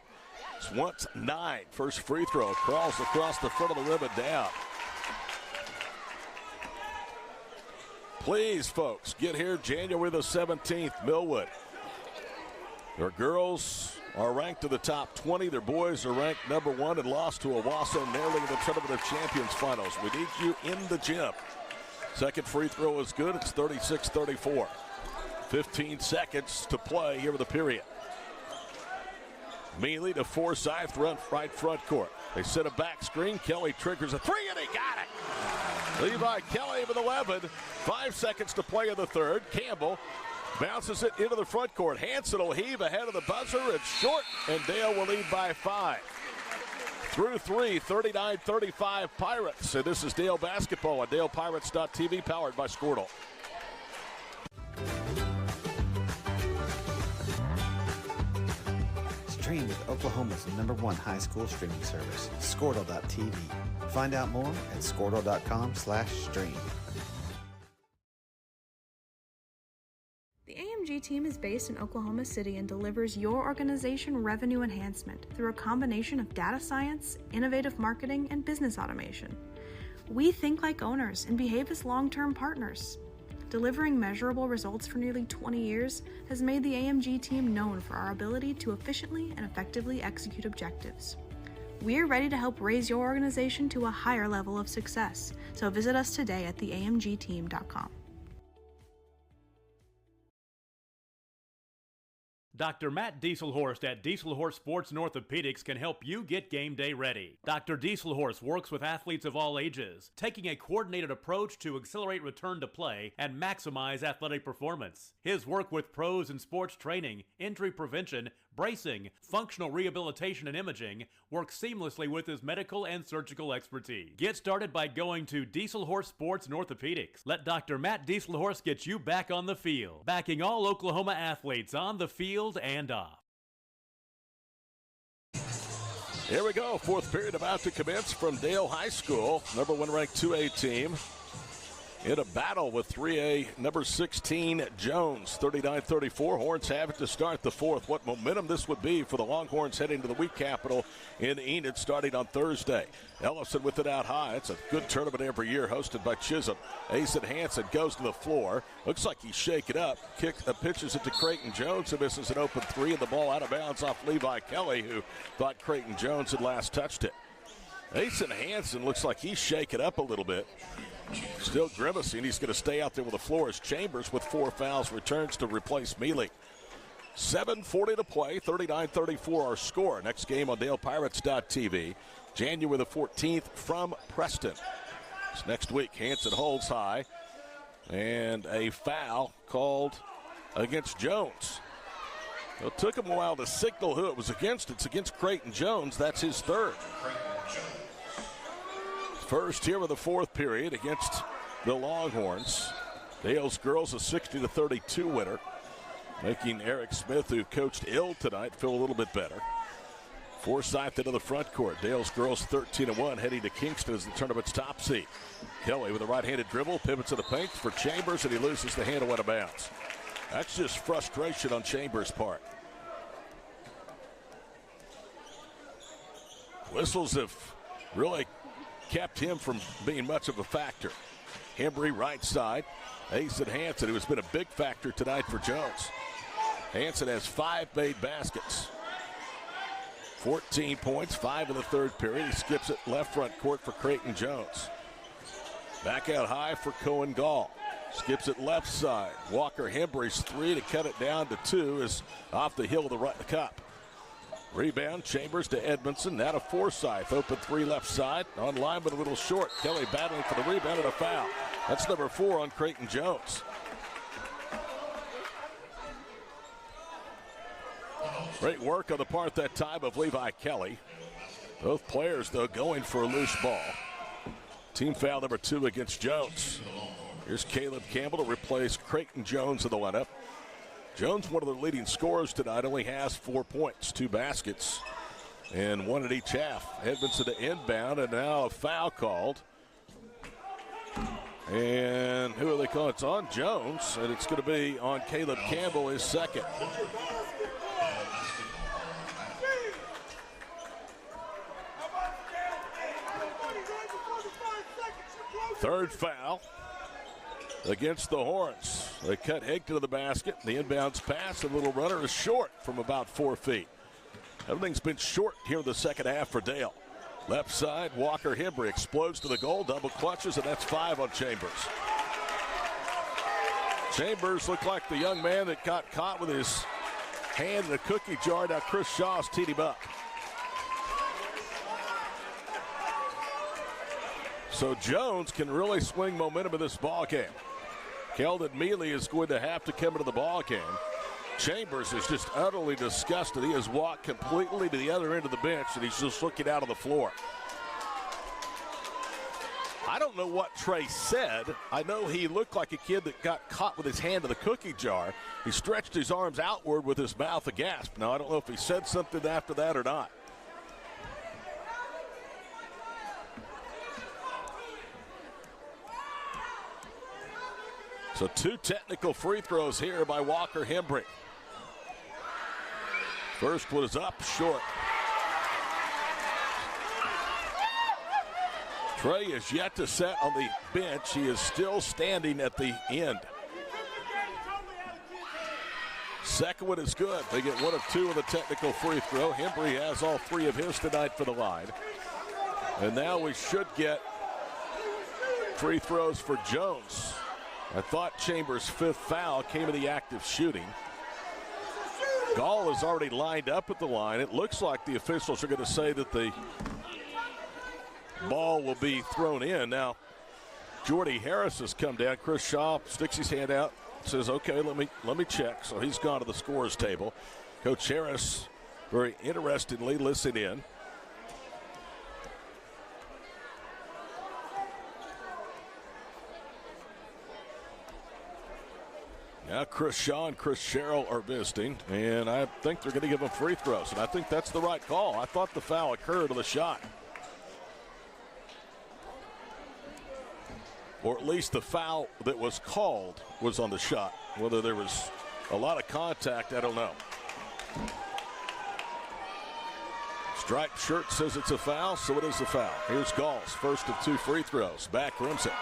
It's once 9. First free throw. Crawls across the front of the rim and down. Please, folks, get here January the 17th, Millwood. Their girls are ranked to the top 20. Their boys are ranked number 1 and lost to Owasso narrowly in the Tournament of Champions finals. We need you in the gym. Second free throw is good. It's 36-34. 15 seconds to play here in the period. Mealy to Forsyth, run right front court. They set a back screen. Kelly triggers a 3, and he got it. Levi Kelly with 11. 5 seconds to play in the third. Campbell bounces it into the front court. Hanson will heave ahead of the buzzer. It's short, and Dale will lead by 5. Through 3, 39-35 Pirates. And this is Dale basketball on DalePirates.tv, powered by Squirtle. Stream with Oklahoma's #1 high school streaming service, Squirtle.tv. Find out more at Squirtle.com/stream. The AMG team is based in Oklahoma City and delivers your organization revenue enhancement through a combination of data science, innovative marketing, and business automation. We think like owners and behave as long-term partners. Delivering measurable results for nearly 20 years has made the AMG team known for our ability to efficiently and effectively execute objectives. We're ready to help raise your organization to a higher level of success, so visit us today at theamgteam.com. Dr. Matt Dieselhorst at Dieselhorst Sports and Orthopedics can help you get game day ready. Dr. Dieselhorst works with athletes of all ages, taking a coordinated approach to accelerate return to play and maximize athletic performance. His work with pros in sports training, injury prevention, bracing, functional rehabilitation, and imaging works seamlessly with his medical and surgical expertise. Get started by going to Dieselhorst Sports and Orthopedics. Let Dr. Matt Dieselhorst get you back on the field, backing all Oklahoma athletes on the field and off. Here we go. 4th period about to commence from Dale High School. #1 ranked 2A team in a battle with 3A number 16 Jones. 39-34. Horns have it to start the 4th. What momentum this would be for the Longhorns heading to the week capital in Enid starting on Thursday. Ellison with it out high. It's a good tournament every year hosted by Chisholm. Asen Hanson goes to the floor. Looks like he's shaken up. Pitches it to Creighton Jones, who misses an open 3, and the ball out of bounds off Levi Kelly, who thought Creighton Jones had last touched it. Asen Hansen looks like he's shaken up a little bit. Still grimacing. He's going to stay out there with the floor as Chambers with 4 fouls returns to replace Mealy. 7:40 to play, 39-34 our score. Next game on DalePirates.tv, January the 14th from Preston. It's next week. Hansen holds high, and a foul called against Jones. It took him a while to signal who it was against. It's against Creighton Jones. That's his third. First here of the fourth period against the Longhorns. Dale's girls a 60-32 winner, making Eric Smith, who coached ill tonight, feel a little bit better. Forsyth into the front court. Dale's girls 13-1, heading to Kingston as the tournament's top seed. Kelly with a right-handed dribble, pivots to the paint for Chambers, and he loses the handle out of bounds. That's just frustration on Chambers' part. Whistles have really kept him from being much of a factor. Hembry right side. Asen Hansen, who has been a big factor tonight for Jones. Hansen has 5 made baskets. 14 points, 5 in the third period. He skips it left front court for Creighton Jones. Back out high for Cohen Gall. Skips it left side. Walker Hembry's 3 to cut it down to 2 is off the heel of the cup. Rebound, Chambers to Edmondson. Now to Forsyth. Open 3 left side. On line but a little short. Kelly battling for the rebound and a foul. That's number 4 on Creighton Jones. Great work on the part that time of Levi Kelly. Both players, though, going for a loose ball. Team foul number 2 against Jones. Here's Caleb Campbell to replace Creighton Jones in the lineup. Jones, one of the leading scorers tonight, only has 4 points, 2 baskets, and 1 at each half. Edmondson to inbound, and now a foul called. And who are they calling? It's on Jones, and it's going to be on Caleb Campbell, his second. Third foul against the Horns. They cut Higdon to the basket. The inbounds pass, the little runner is short from about 4 feet. Everything's been short here in the second half for Dale. Left side, Walker Hembry explodes to the goal, double clutches, and that's 5 on Chambers. Chambers looked like the young man that got caught with his hand in a cookie jar. Now Chris Shaw's teed him up. So Jones can really swing momentum in this ball game. Keldon Mealy is going to have to come into the ball game. Chambers is just utterly disgusted. He has walked completely to the other end of the bench, and he's just looking out on the floor. I don't know what Trey said. I know he looked like a kid that got caught with his hand in the cookie jar. He stretched his arms outward with his mouth aghast. Now, I don't know if he said something after that or not. So 2 technical free throws here by Walker Hembry. First one is up, short. Trey is yet to set on the bench. He is still standing at the end. Second one is good. They get 1 of 2 on the technical free throw. Hembry has all 3 of his tonight for the line. And now we should get free throws for Jones. I thought Chambers' 5th foul came in the act of shooting. Gall is already lined up at the line. It looks like the officials are going to say that the ball will be thrown in. Now, Jordy Harris has come down. Chris Shaw sticks his hand out, says, okay, let me check. So he's gone to the scorer's table. Coach Harris very interestedly listening in. Now Chris Shaw and Chris Sherrill are visiting, and I think they're going to give them free throws, and I think that's the right call. I thought the foul occurred on the shot. Or at least the foul that was called was on the shot. Whether there was a lot of contact, I don't know. Striped shirt says it's a foul, so it is a foul. Here's Gall's first of 2 free throws. Back rims it.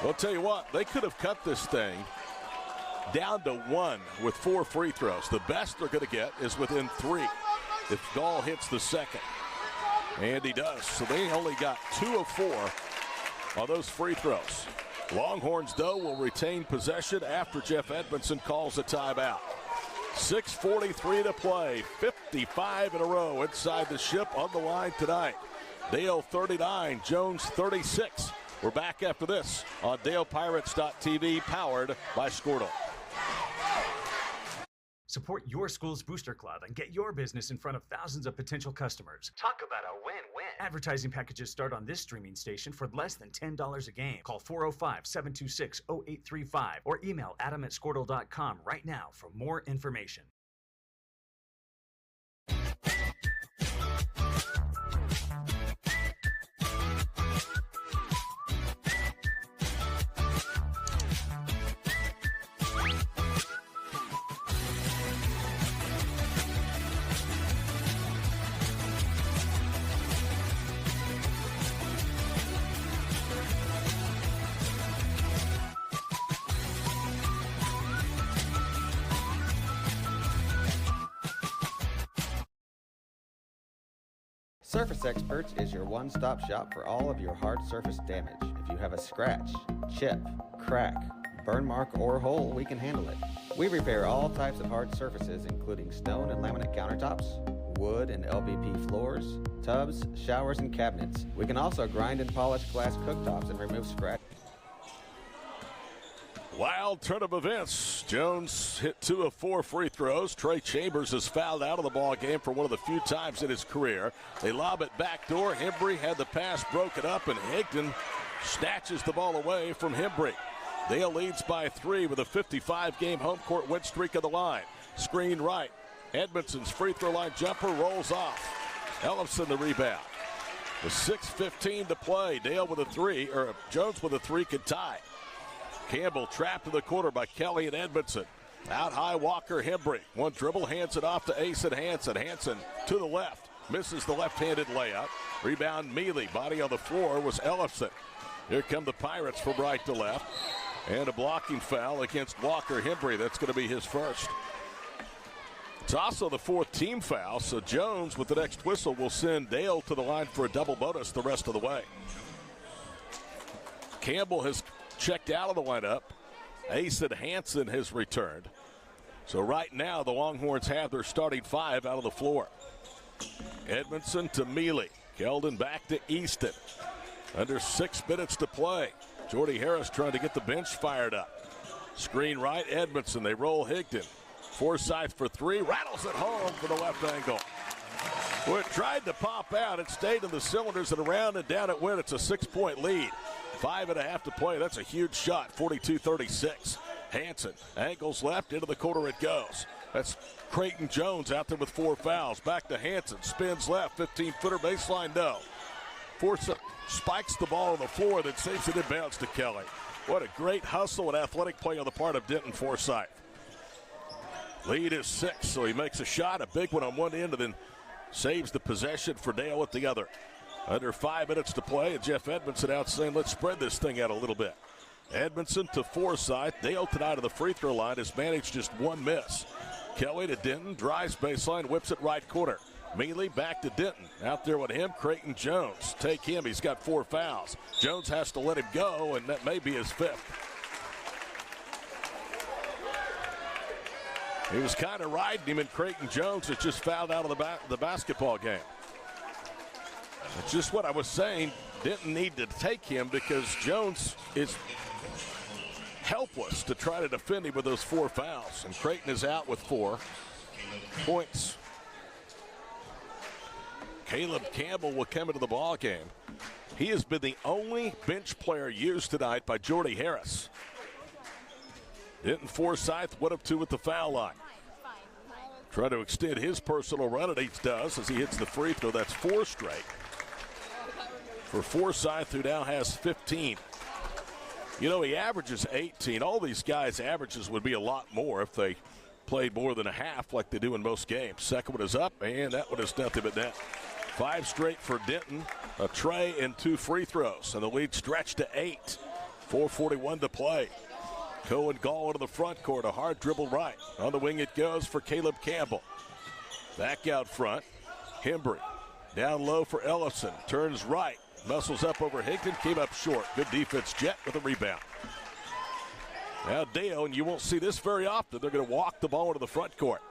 Well, I'll tell you what, they could have cut this thing down to 1 with 4 free throws. The best they're going to get is within 3 if Gall hits the second. And he does. So they only got 2 of 4 on those free throws. Longhorns, though, will retain possession after Jeff Edmondson calls a timeout. 6:43 to play. 55 in a row inside the Ship on the line tonight. Dale 39, Jones 36. We're back after this on DalePirates.tv, powered by Squirtle. Support your school's booster club and get your business in front of thousands of potential customers. Talk about a win-win. Advertising packages start on this streaming station for less than $10 a game. Call 405-726-0835 or email adam@squirtle.com right now for more information. Surface Experts is your one-stop shop for all of your hard surface damage. If you have a scratch, chip, crack, burn mark, or hole, we can handle it. We repair all types of hard surfaces, including stone and laminate countertops, wood and LVP floors, tubs, showers, and cabinets. We can also grind and polish glass cooktops and remove scratch. Wild turn of events. Jones hit 2 of 4 free throws. Trey Chambers is fouled out of the ball game for one of the few times in his career. They lob it backdoor. Hembry had the pass broken up, and Higdon snatches the ball away from Hembry. Dale leads by 3 with a 55-game home court win streak of the line. Screen right. Edmondson's free throw line jumper rolls off. Ellefson the rebound. With 6:15 to play, Dale with a 3, or Jones with a 3 could tie. Campbell trapped in the corner by Kelly and Edmondson. Out high, Walker Hembry. One dribble, hands it off to Asen Hansen. Hansen to the left, misses the left-handed layup. Rebound Mealy, body on the floor was Ellefson. Here come the Pirates from right to left. And a blocking foul against Walker Hembry. That's going to be his first. It's also the 4th team foul, so Jones with the next whistle will send Dale to the line for a double bonus the rest of the way. Campbell has checked out of the lineup. Asen Hansen has returned. So right now the Longhorns have their starting 5 out of the floor. Edmondson to Mealy. Keldon back to Easton. Under 6 minutes to play. Jordy Harris trying to get the bench fired up. Screen right, Edmondson. They roll Higdon. Forsythe for 3. Rattles it home for the left angle. Well, it tried to pop out. It stayed in the cylinders and around and down it went. It's a 6-point lead. 5.5 to play. That's a huge shot. 42-36. Hansen angles left, into the corner it goes. That's Creighton Jones out there with 4 fouls. Back to Hansen. Spins left. 15-footer baseline. No. Forsythe spikes the ball on the floor, then saves it inbounds to Kelly. What a great hustle and athletic play on the part of Denton Forsythe. Lead is 6, so he makes a shot, a big one on one end, and then saves the possession for Dale at the other. Under 5 minutes to play, and Jeff Edmondson out saying, let's spread this thing out a little bit. Edmondson to Forsythe. Dale tonight at the free throw line has managed just 1 miss. Kelly to Denton, drives baseline, whips it right corner. Mealy back to Denton. Out there with him, Creighton Jones. Take him, he's got 4 fouls. Jones has to let him go, and that may be his 5th. He was kind of riding him, and Creighton Jones has just fouled out of the basketball game. It's just what I was saying. Didn't need to take him because Jones is helpless to try to defend him with those 4 fouls. And Creighton is out with 4 points. Caleb Campbell will come into the ball game. He has been the only bench player used tonight by Jordy Harris. Denton Forsythe, 1 of 2 at the foul line. Try to extend his personal run, and he does as he hits the free throw. That's 4 straight for Forsythe, who now has 15. You know, he averages 18. All these guys' averages would be a lot more if they played more than a half like they do in most games. Second one is up, and that one is nothing but net. 5 straight for Denton, a tray and 2 free throws, and the lead stretched to 8. 4:41 to play. Cohen Gall into the front court, a hard dribble right. On the wing it goes for Caleb Campbell. Back out front, Hembry. Down low for Ellison. Turns right. Muscles up over Higdon. Came up short. Good defense. Jet with a rebound. Now Dale, and you won't see this very often, they're going to walk the ball into the front court.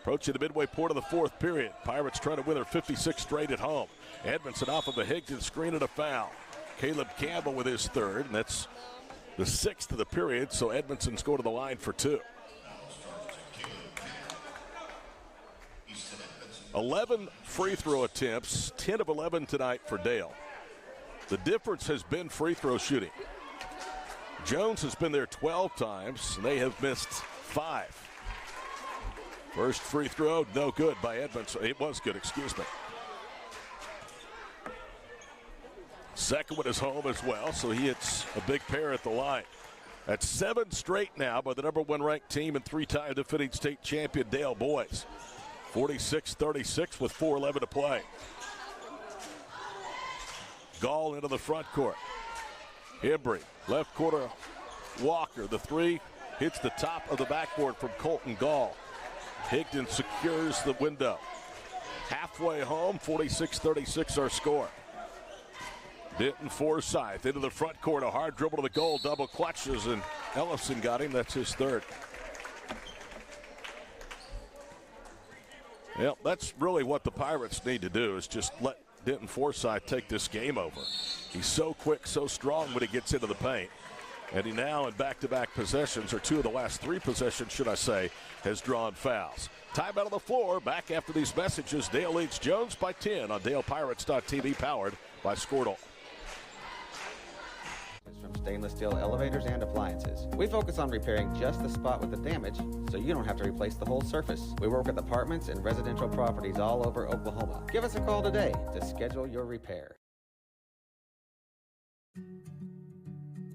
Approaching the midway point of the fourth period. Pirates trying to win their 56th straight at home. Edmondson off of a Higdon screen and a foul. Caleb Campbell with his third, and that's the 6th of the period, so Edmondson's going to the line for 2. 11 free throw attempts, 10 of 11 tonight for Dale. The difference has been free throw shooting. Jones has been there 12 times, and they have missed 5. First free throw, no good by Edmondson. It was good, excuse me. Second one is home as well, so he hits a big pair at the line. That's 7 straight now by the number 1 ranked team and 3-time defending state champion Dale boys. 46-36 with 4:11 to play. Gall into the front court. Embry, left corner, Walker. The 3 hits the top of the backboard from Colton Gall. Higdon secures the window. Halfway home, 46-36 our score. Denton Forsyth into the front court, a hard dribble to the goal, double clutches, and Ellison got him. That's his 3rd. Well, that's really what the Pirates need to do, is just let Denton Forsyth take this game over. He's so quick, so strong when he gets into the paint. And he now, in back-to-back possessions, or 2 of the last 3 possessions, should I say, has drawn fouls. Time out on the floor. Back after these messages, Dale leads Jones by 10 on DalePirates.tv, powered by Squirtle. From stainless steel elevators and appliances. We focus on repairing just the spot with the damage, so you don't have to replace the whole surface. We work with apartments and residential properties all over Oklahoma. Give us a call today to schedule your repair.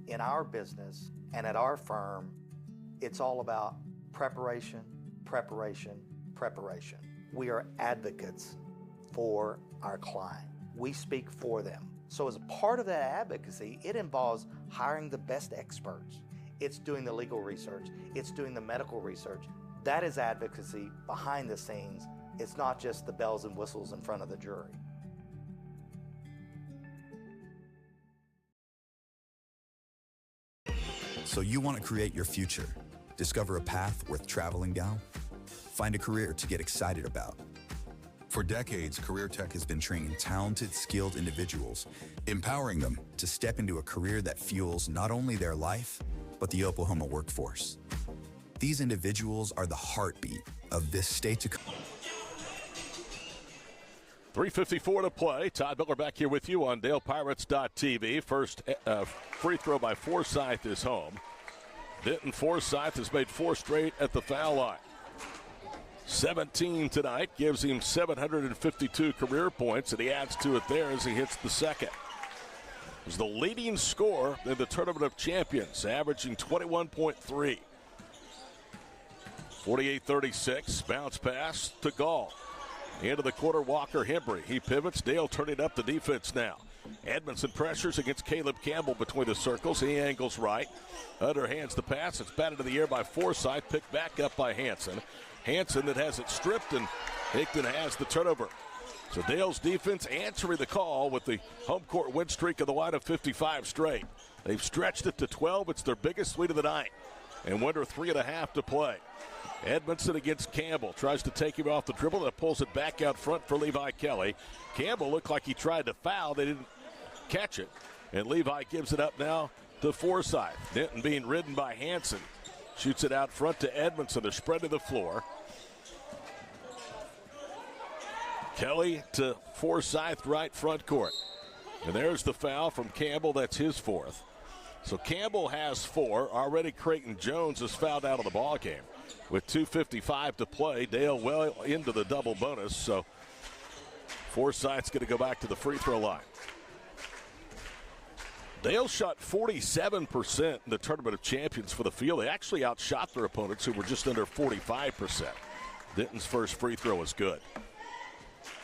In our business and at our firm, it's all about preparation, preparation, preparation. We are advocates for our client. We speak for them. So as a part of that advocacy, it involves hiring the best experts. It's doing the legal research. It's doing the medical research. That is advocacy behind the scenes. It's not just the bells and whistles in front of the jury. So you want to create your future, discover a path worth traveling down, find a career to get excited about. For decades, Career Tech has been training talented, skilled individuals, empowering them to step into a career that fuels not only their life, but the Oklahoma workforce. These individuals are the heartbeat of this state's economy. 3:54 to play. Todd Miller back here with you on DalePirates.tv. First free throw by Forsyth is home. Denton Forsyth has made 4 straight at the foul line. 17 tonight, gives him 752 career points, and he adds to it there as he hits the second. He's the leading scorer in the Tournament of Champions, averaging 21.3. 48-36, bounce pass to Gall. Into the quarter, Walker Hembry. He pivots. Dale turning up the defense now. Edmondson pressures against Caleb Campbell between the circles. He angles right. Underhands the pass. It's batted to the air by Forsyth. Picked back up by Hanson. Hanson that has it stripped, and Higdon has the turnover. So Dale's defense answering the call with the home court win streak of the line of 55 straight. They've stretched it to 12. It's their biggest lead of the night. And under 3.5 to play. Edmondson against Campbell. Tries to take him off the dribble. That pulls it back out front for Levi Kelly. Campbell looked like he tried to foul. They didn't catch it. And Levi gives it up now to Forsyth. Denton being ridden by Hanson. Shoots it out front to Edmondson. They're spreading the floor. Kelly to Forsyth, right front court. And there's the foul from Campbell. That's his 4th. So Campbell has 4. Already Creighton Jones is fouled out of the ball game. With 2:55 to play, Dale well into the double bonus. So Forsyth's going to go back to the free throw line. Dale shot 47% in the Tournament of Champions for the field. They actually outshot their opponents, who were just under 45%. Denton's first free throw was good.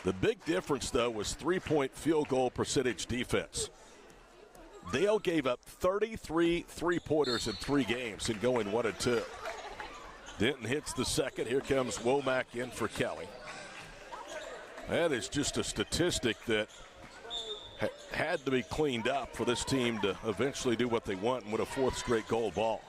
The big difference, though, was 3-point field goal percentage defense. Dale gave up 33 three-pointers in 3 games in going 1 and 2. Denton hits the second. Here comes Womack in for Kelly. That is just a statistic that had to be cleaned up for this team to eventually do what they want and win a fourth straight gold ball.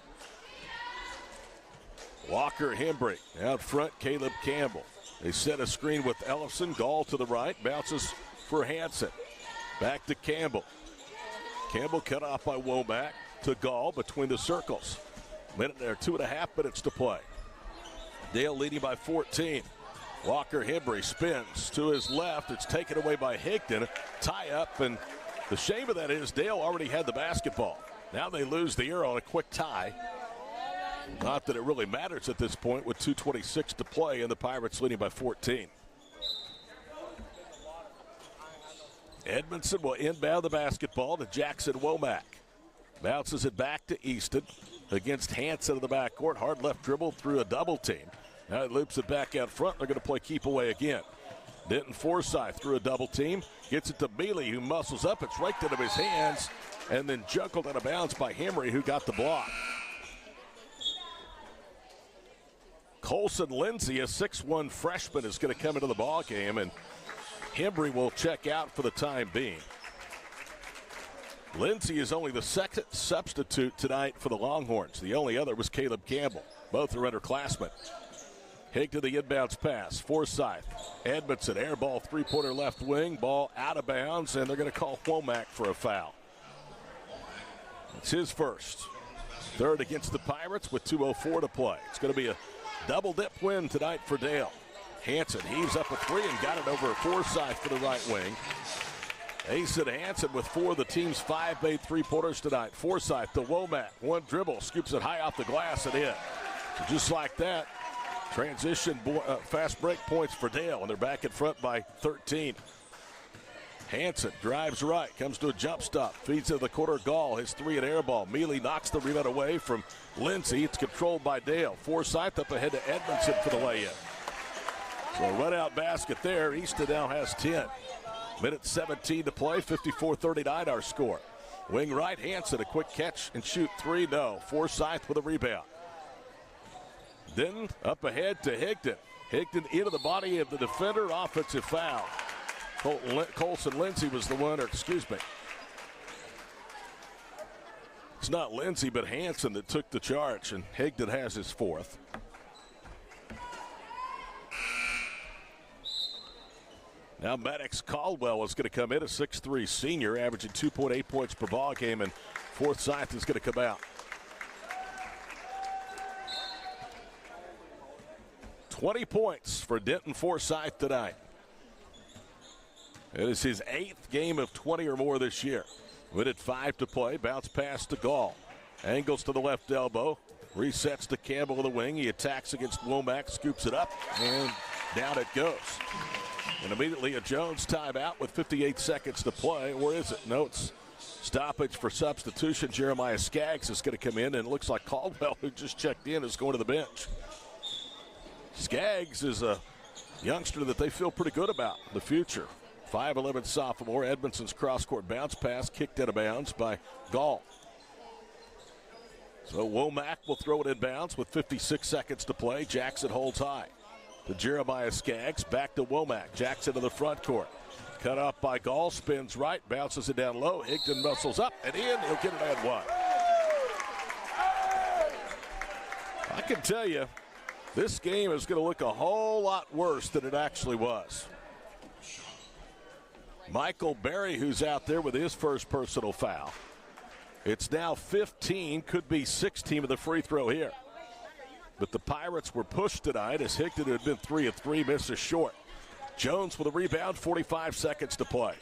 Walker Hembry out front, Caleb Campbell. They set a screen with Ellison. Gall to the right, bounces for Hansen. Back to Campbell. Campbell cut off by Womack to Gall between the circles. Minute there, 2.5 minutes to play. Dale leading by 14. Walker Hembry spins to his left. It's taken away by Higdon. Tie up, and the shame of that is Dale already had the basketball. Now they lose the arrow on a quick tie. Not that it really matters at this point with 2:26 to play and the Pirates leading by 14. Edmondson will inbound the basketball to Jackson Womack. Bounces it back to Easton against Hansen in the backcourt. Hard left dribble through a double team. Now it loops it back out front. They're going to play keep away again. Denton Forsythe through a double team. Gets it to Mealy, who muscles up. It's raked out of his hands and then juggled out of bounds by Hembry, who got the block. Colson Lindsey, a 6'1 freshman, is going to come into the ball game, and Hembry will check out for the time being. Lindsey is only the second substitute tonight for the Longhorns. The only other was Caleb Campbell. Both are underclassmen. Hig to the inbounds pass. Forsythe. Edmondson, air ball, three-pointer left wing. Ball out of bounds, and they're going to call Womack for a foul. It's his first. Third against the Pirates with 2:04 to play. It's going to be a double-dip win tonight for Dale. Hansen heaves up a three and got it over Forsythe for the right wing. Asen Hansen with 4 of the team's 5 made three-pointers tonight. Forsythe to Womack. One dribble, scoops it high off the glass and in. So just like that, transition fast break points for Dale, and they're back in front by 13. Hansen drives right, comes to a jump stop, feeds into the corner. Gall, his three and air ball. Mealy knocks the rebound away from Lindsey. It's controlled by Dale. Forsythe up ahead to Edmondson for the lay-in. So a run-out basket there. Easton now has 10. Minute 17 to play, 54-39 our score. Wing right, Hansen, a quick catch and shoot three. No, Forsythe with a rebound. Then up ahead to Higdon. Higdon into the body of the defender, offensive foul. Colson Lindsey was the one, or excuse me. It's not Lindsey, but Hansen that took the charge, and Higdon has his fourth. Now Maddox Caldwell is going to come in, a 6'3 senior, averaging 2.8 points per ball game, and Forsythe is going to come out. 20 points for Denton Forsythe tonight. It is his 8th game of 20 or more this year. With it 5 to play, bounce pass to Gall. Angles to the left elbow, resets to Campbell of the wing. He attacks against Womack, scoops it up, and down it goes. And immediately a Jones timeout with 58 seconds to play. Or is it? No, it's stoppage for substitution. Jeremiah Skaggs is going to come in, and it looks like Caldwell, who just checked in, is going to the bench. Skaggs is a youngster that they feel pretty good about in the future. 5'11 sophomore. Edmondson's cross-court bounce pass kicked out of bounds by Gall. So Womack will throw it in bounds with 56 seconds to play. Jackson holds high to Jeremiah Skaggs. Back to Womack. Jackson to the front court. Cut off by Gall. Spins right. Bounces it down low. Higdon muscles up and in. He'll get it at one. I can tell you, this game is going to look a whole lot worse than it actually was. Michael Berry, who's out there with his first personal foul. It's now 15, could be 16 with the free throw here. But the Pirates were pushed tonight as Higdon, who had been 3 of 3, misses short. Jones with a rebound, 45 seconds to play.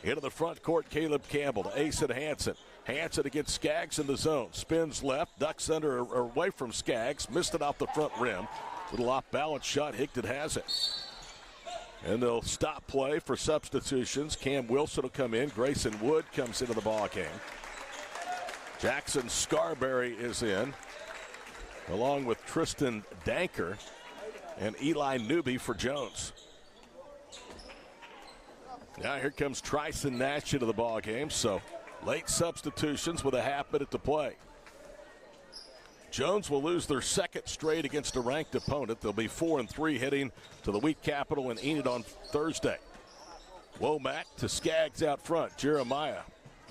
Into the front court, Caleb Campbell to Asen Hansen. Hansen against Skaggs in the zone. Spins left, ducks under or away from Skaggs. Missed it off the front rim. Little off-balance shot, Higdon has it. And they'll stop play for substitutions. Cam Wilson will come in. Grayson Wood comes into the ball game. Jackson Scarberry is in, along with Tristan Danker and Eli Newby for Jones. Now here comes Tryson Nash into the ball game. So late substitutions with a half minute to play. Jones will lose their second straight against a ranked opponent. They'll be 4-3 heading to the week capital in Enid on Thursday. Womack to Skaggs out front. Jeremiah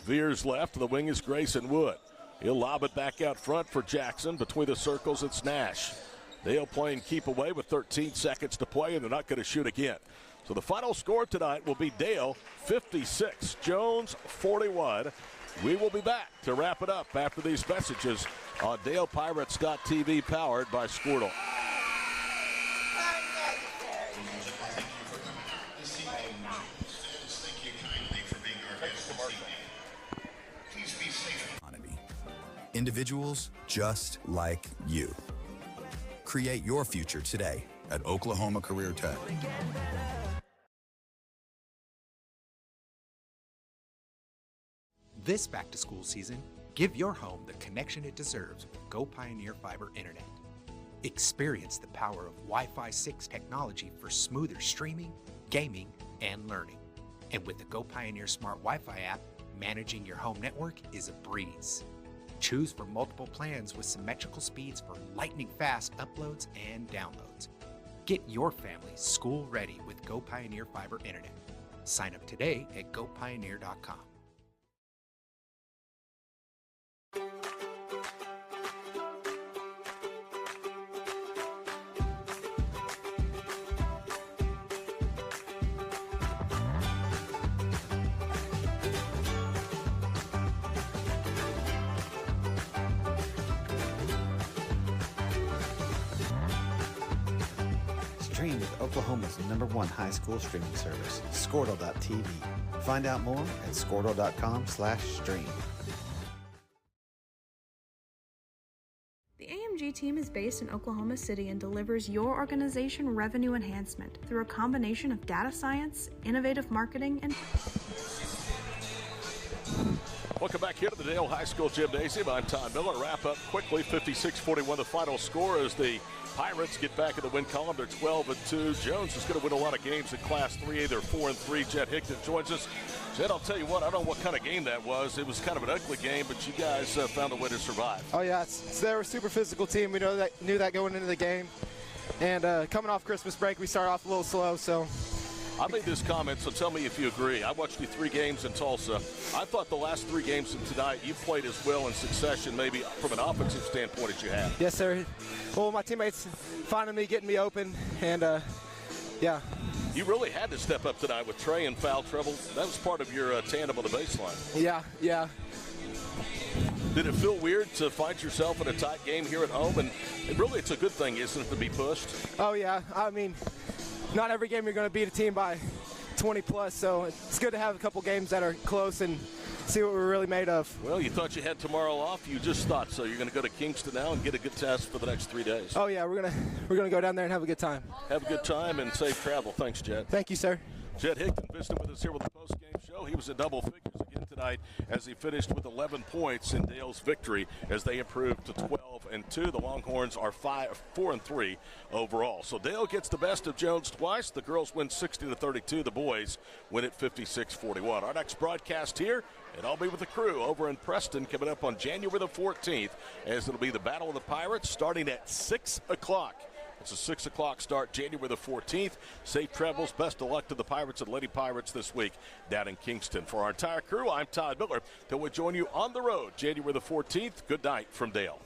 veers left. The wing is Grayson Wood. He'll lob it back out front for Jackson. Between the circles, it's Nash. Dale playing keep away with 13 seconds to play, and they're not going to shoot again. So the final score tonight will be Dale 56, Jones 41. We will be back to wrap it up after these messages on DalePirates.tv, powered by Squirtle. Individuals just like you. Create your future today at Oklahoma Career Tech. This back-to-school season, give your home the connection it deserves with Go Pioneer Fiber Internet. Experience the power of Wi-Fi 6 technology for smoother streaming, gaming, and learning. And with the Go Pioneer Smart Wi-Fi app, managing your home network is a breeze. Choose from multiple plans with symmetrical speeds for lightning-fast uploads and downloads. Get your family school-ready with Go Pioneer Fiber Internet. Sign up today at gopioneer.com. Stream with Oklahoma's #1 high school streaming service, Squirtle.tv. Find out more at Squirtle.com/stream. The AMG team is based in Oklahoma City and delivers your organization revenue enhancement through a combination of data science, innovative marketing, and... Welcome back here to the Dale High School Gymnasium. I'm Todd Miller. Wrap up quickly, 56-41 the final score as the Pirates get back in the win column. They're 12-2. Jones is going to win a lot of games in Class 3A. They're 4-3. Jed Hickton joins us. Jed, I'll tell you what, I don't know what kind of game that was. It was kind of an ugly game, but you guys found a way to survive. Oh, yeah. They're a super physical team. We knew that going into the game. And coming off Christmas break, we started off a little slow, so... I made this comment, so tell me if you agree. I watched you 3 games in Tulsa. I thought the last 3 games of tonight, you played as well in succession, maybe from an offensive standpoint, as you have. Yes, sir. Well, my teammates finding me, getting me open, and, yeah. You really had to step up tonight with Trey in foul trouble. That was part of your tandem on the baseline. Yeah. Did it feel weird to find yourself in a tight game here at home? And really, it's a good thing, isn't it, to be pushed? Oh, yeah. I mean, not every game you're going to beat a team by 20-plus, so it's good to have a couple games that are close and see what we're really made of. Well, you thought you had tomorrow off. You just thought so. You're going to go to Kingston now and get a good test for the next 3 days. Oh, yeah, we're gonna go down there and have a good time. Have a good time and safe travel. Thanks, Jed. Thank you, sir. Jed Hickton visiting with us here with the post-game show. He was in double figures again tonight as he finished with 11 points in Dale's victory as they improved to 12-2. The Longhorns are 4-3 overall. So Dale gets the best of Jones twice. The girls win 60-32. The boys win at 56-41. Our next broadcast here, and I'll be with the crew over in Preston coming up on January the 14th as it'll be the Battle of the Pirates starting at 6 o'clock. It's a 6 o'clock start, January the 14th. Safe travels. Best of luck to the Pirates and Lady Pirates this week down in Kingston. For our entire crew, I'm Todd Miller. Till we join you on the road, January the 14th. Good night from Dale.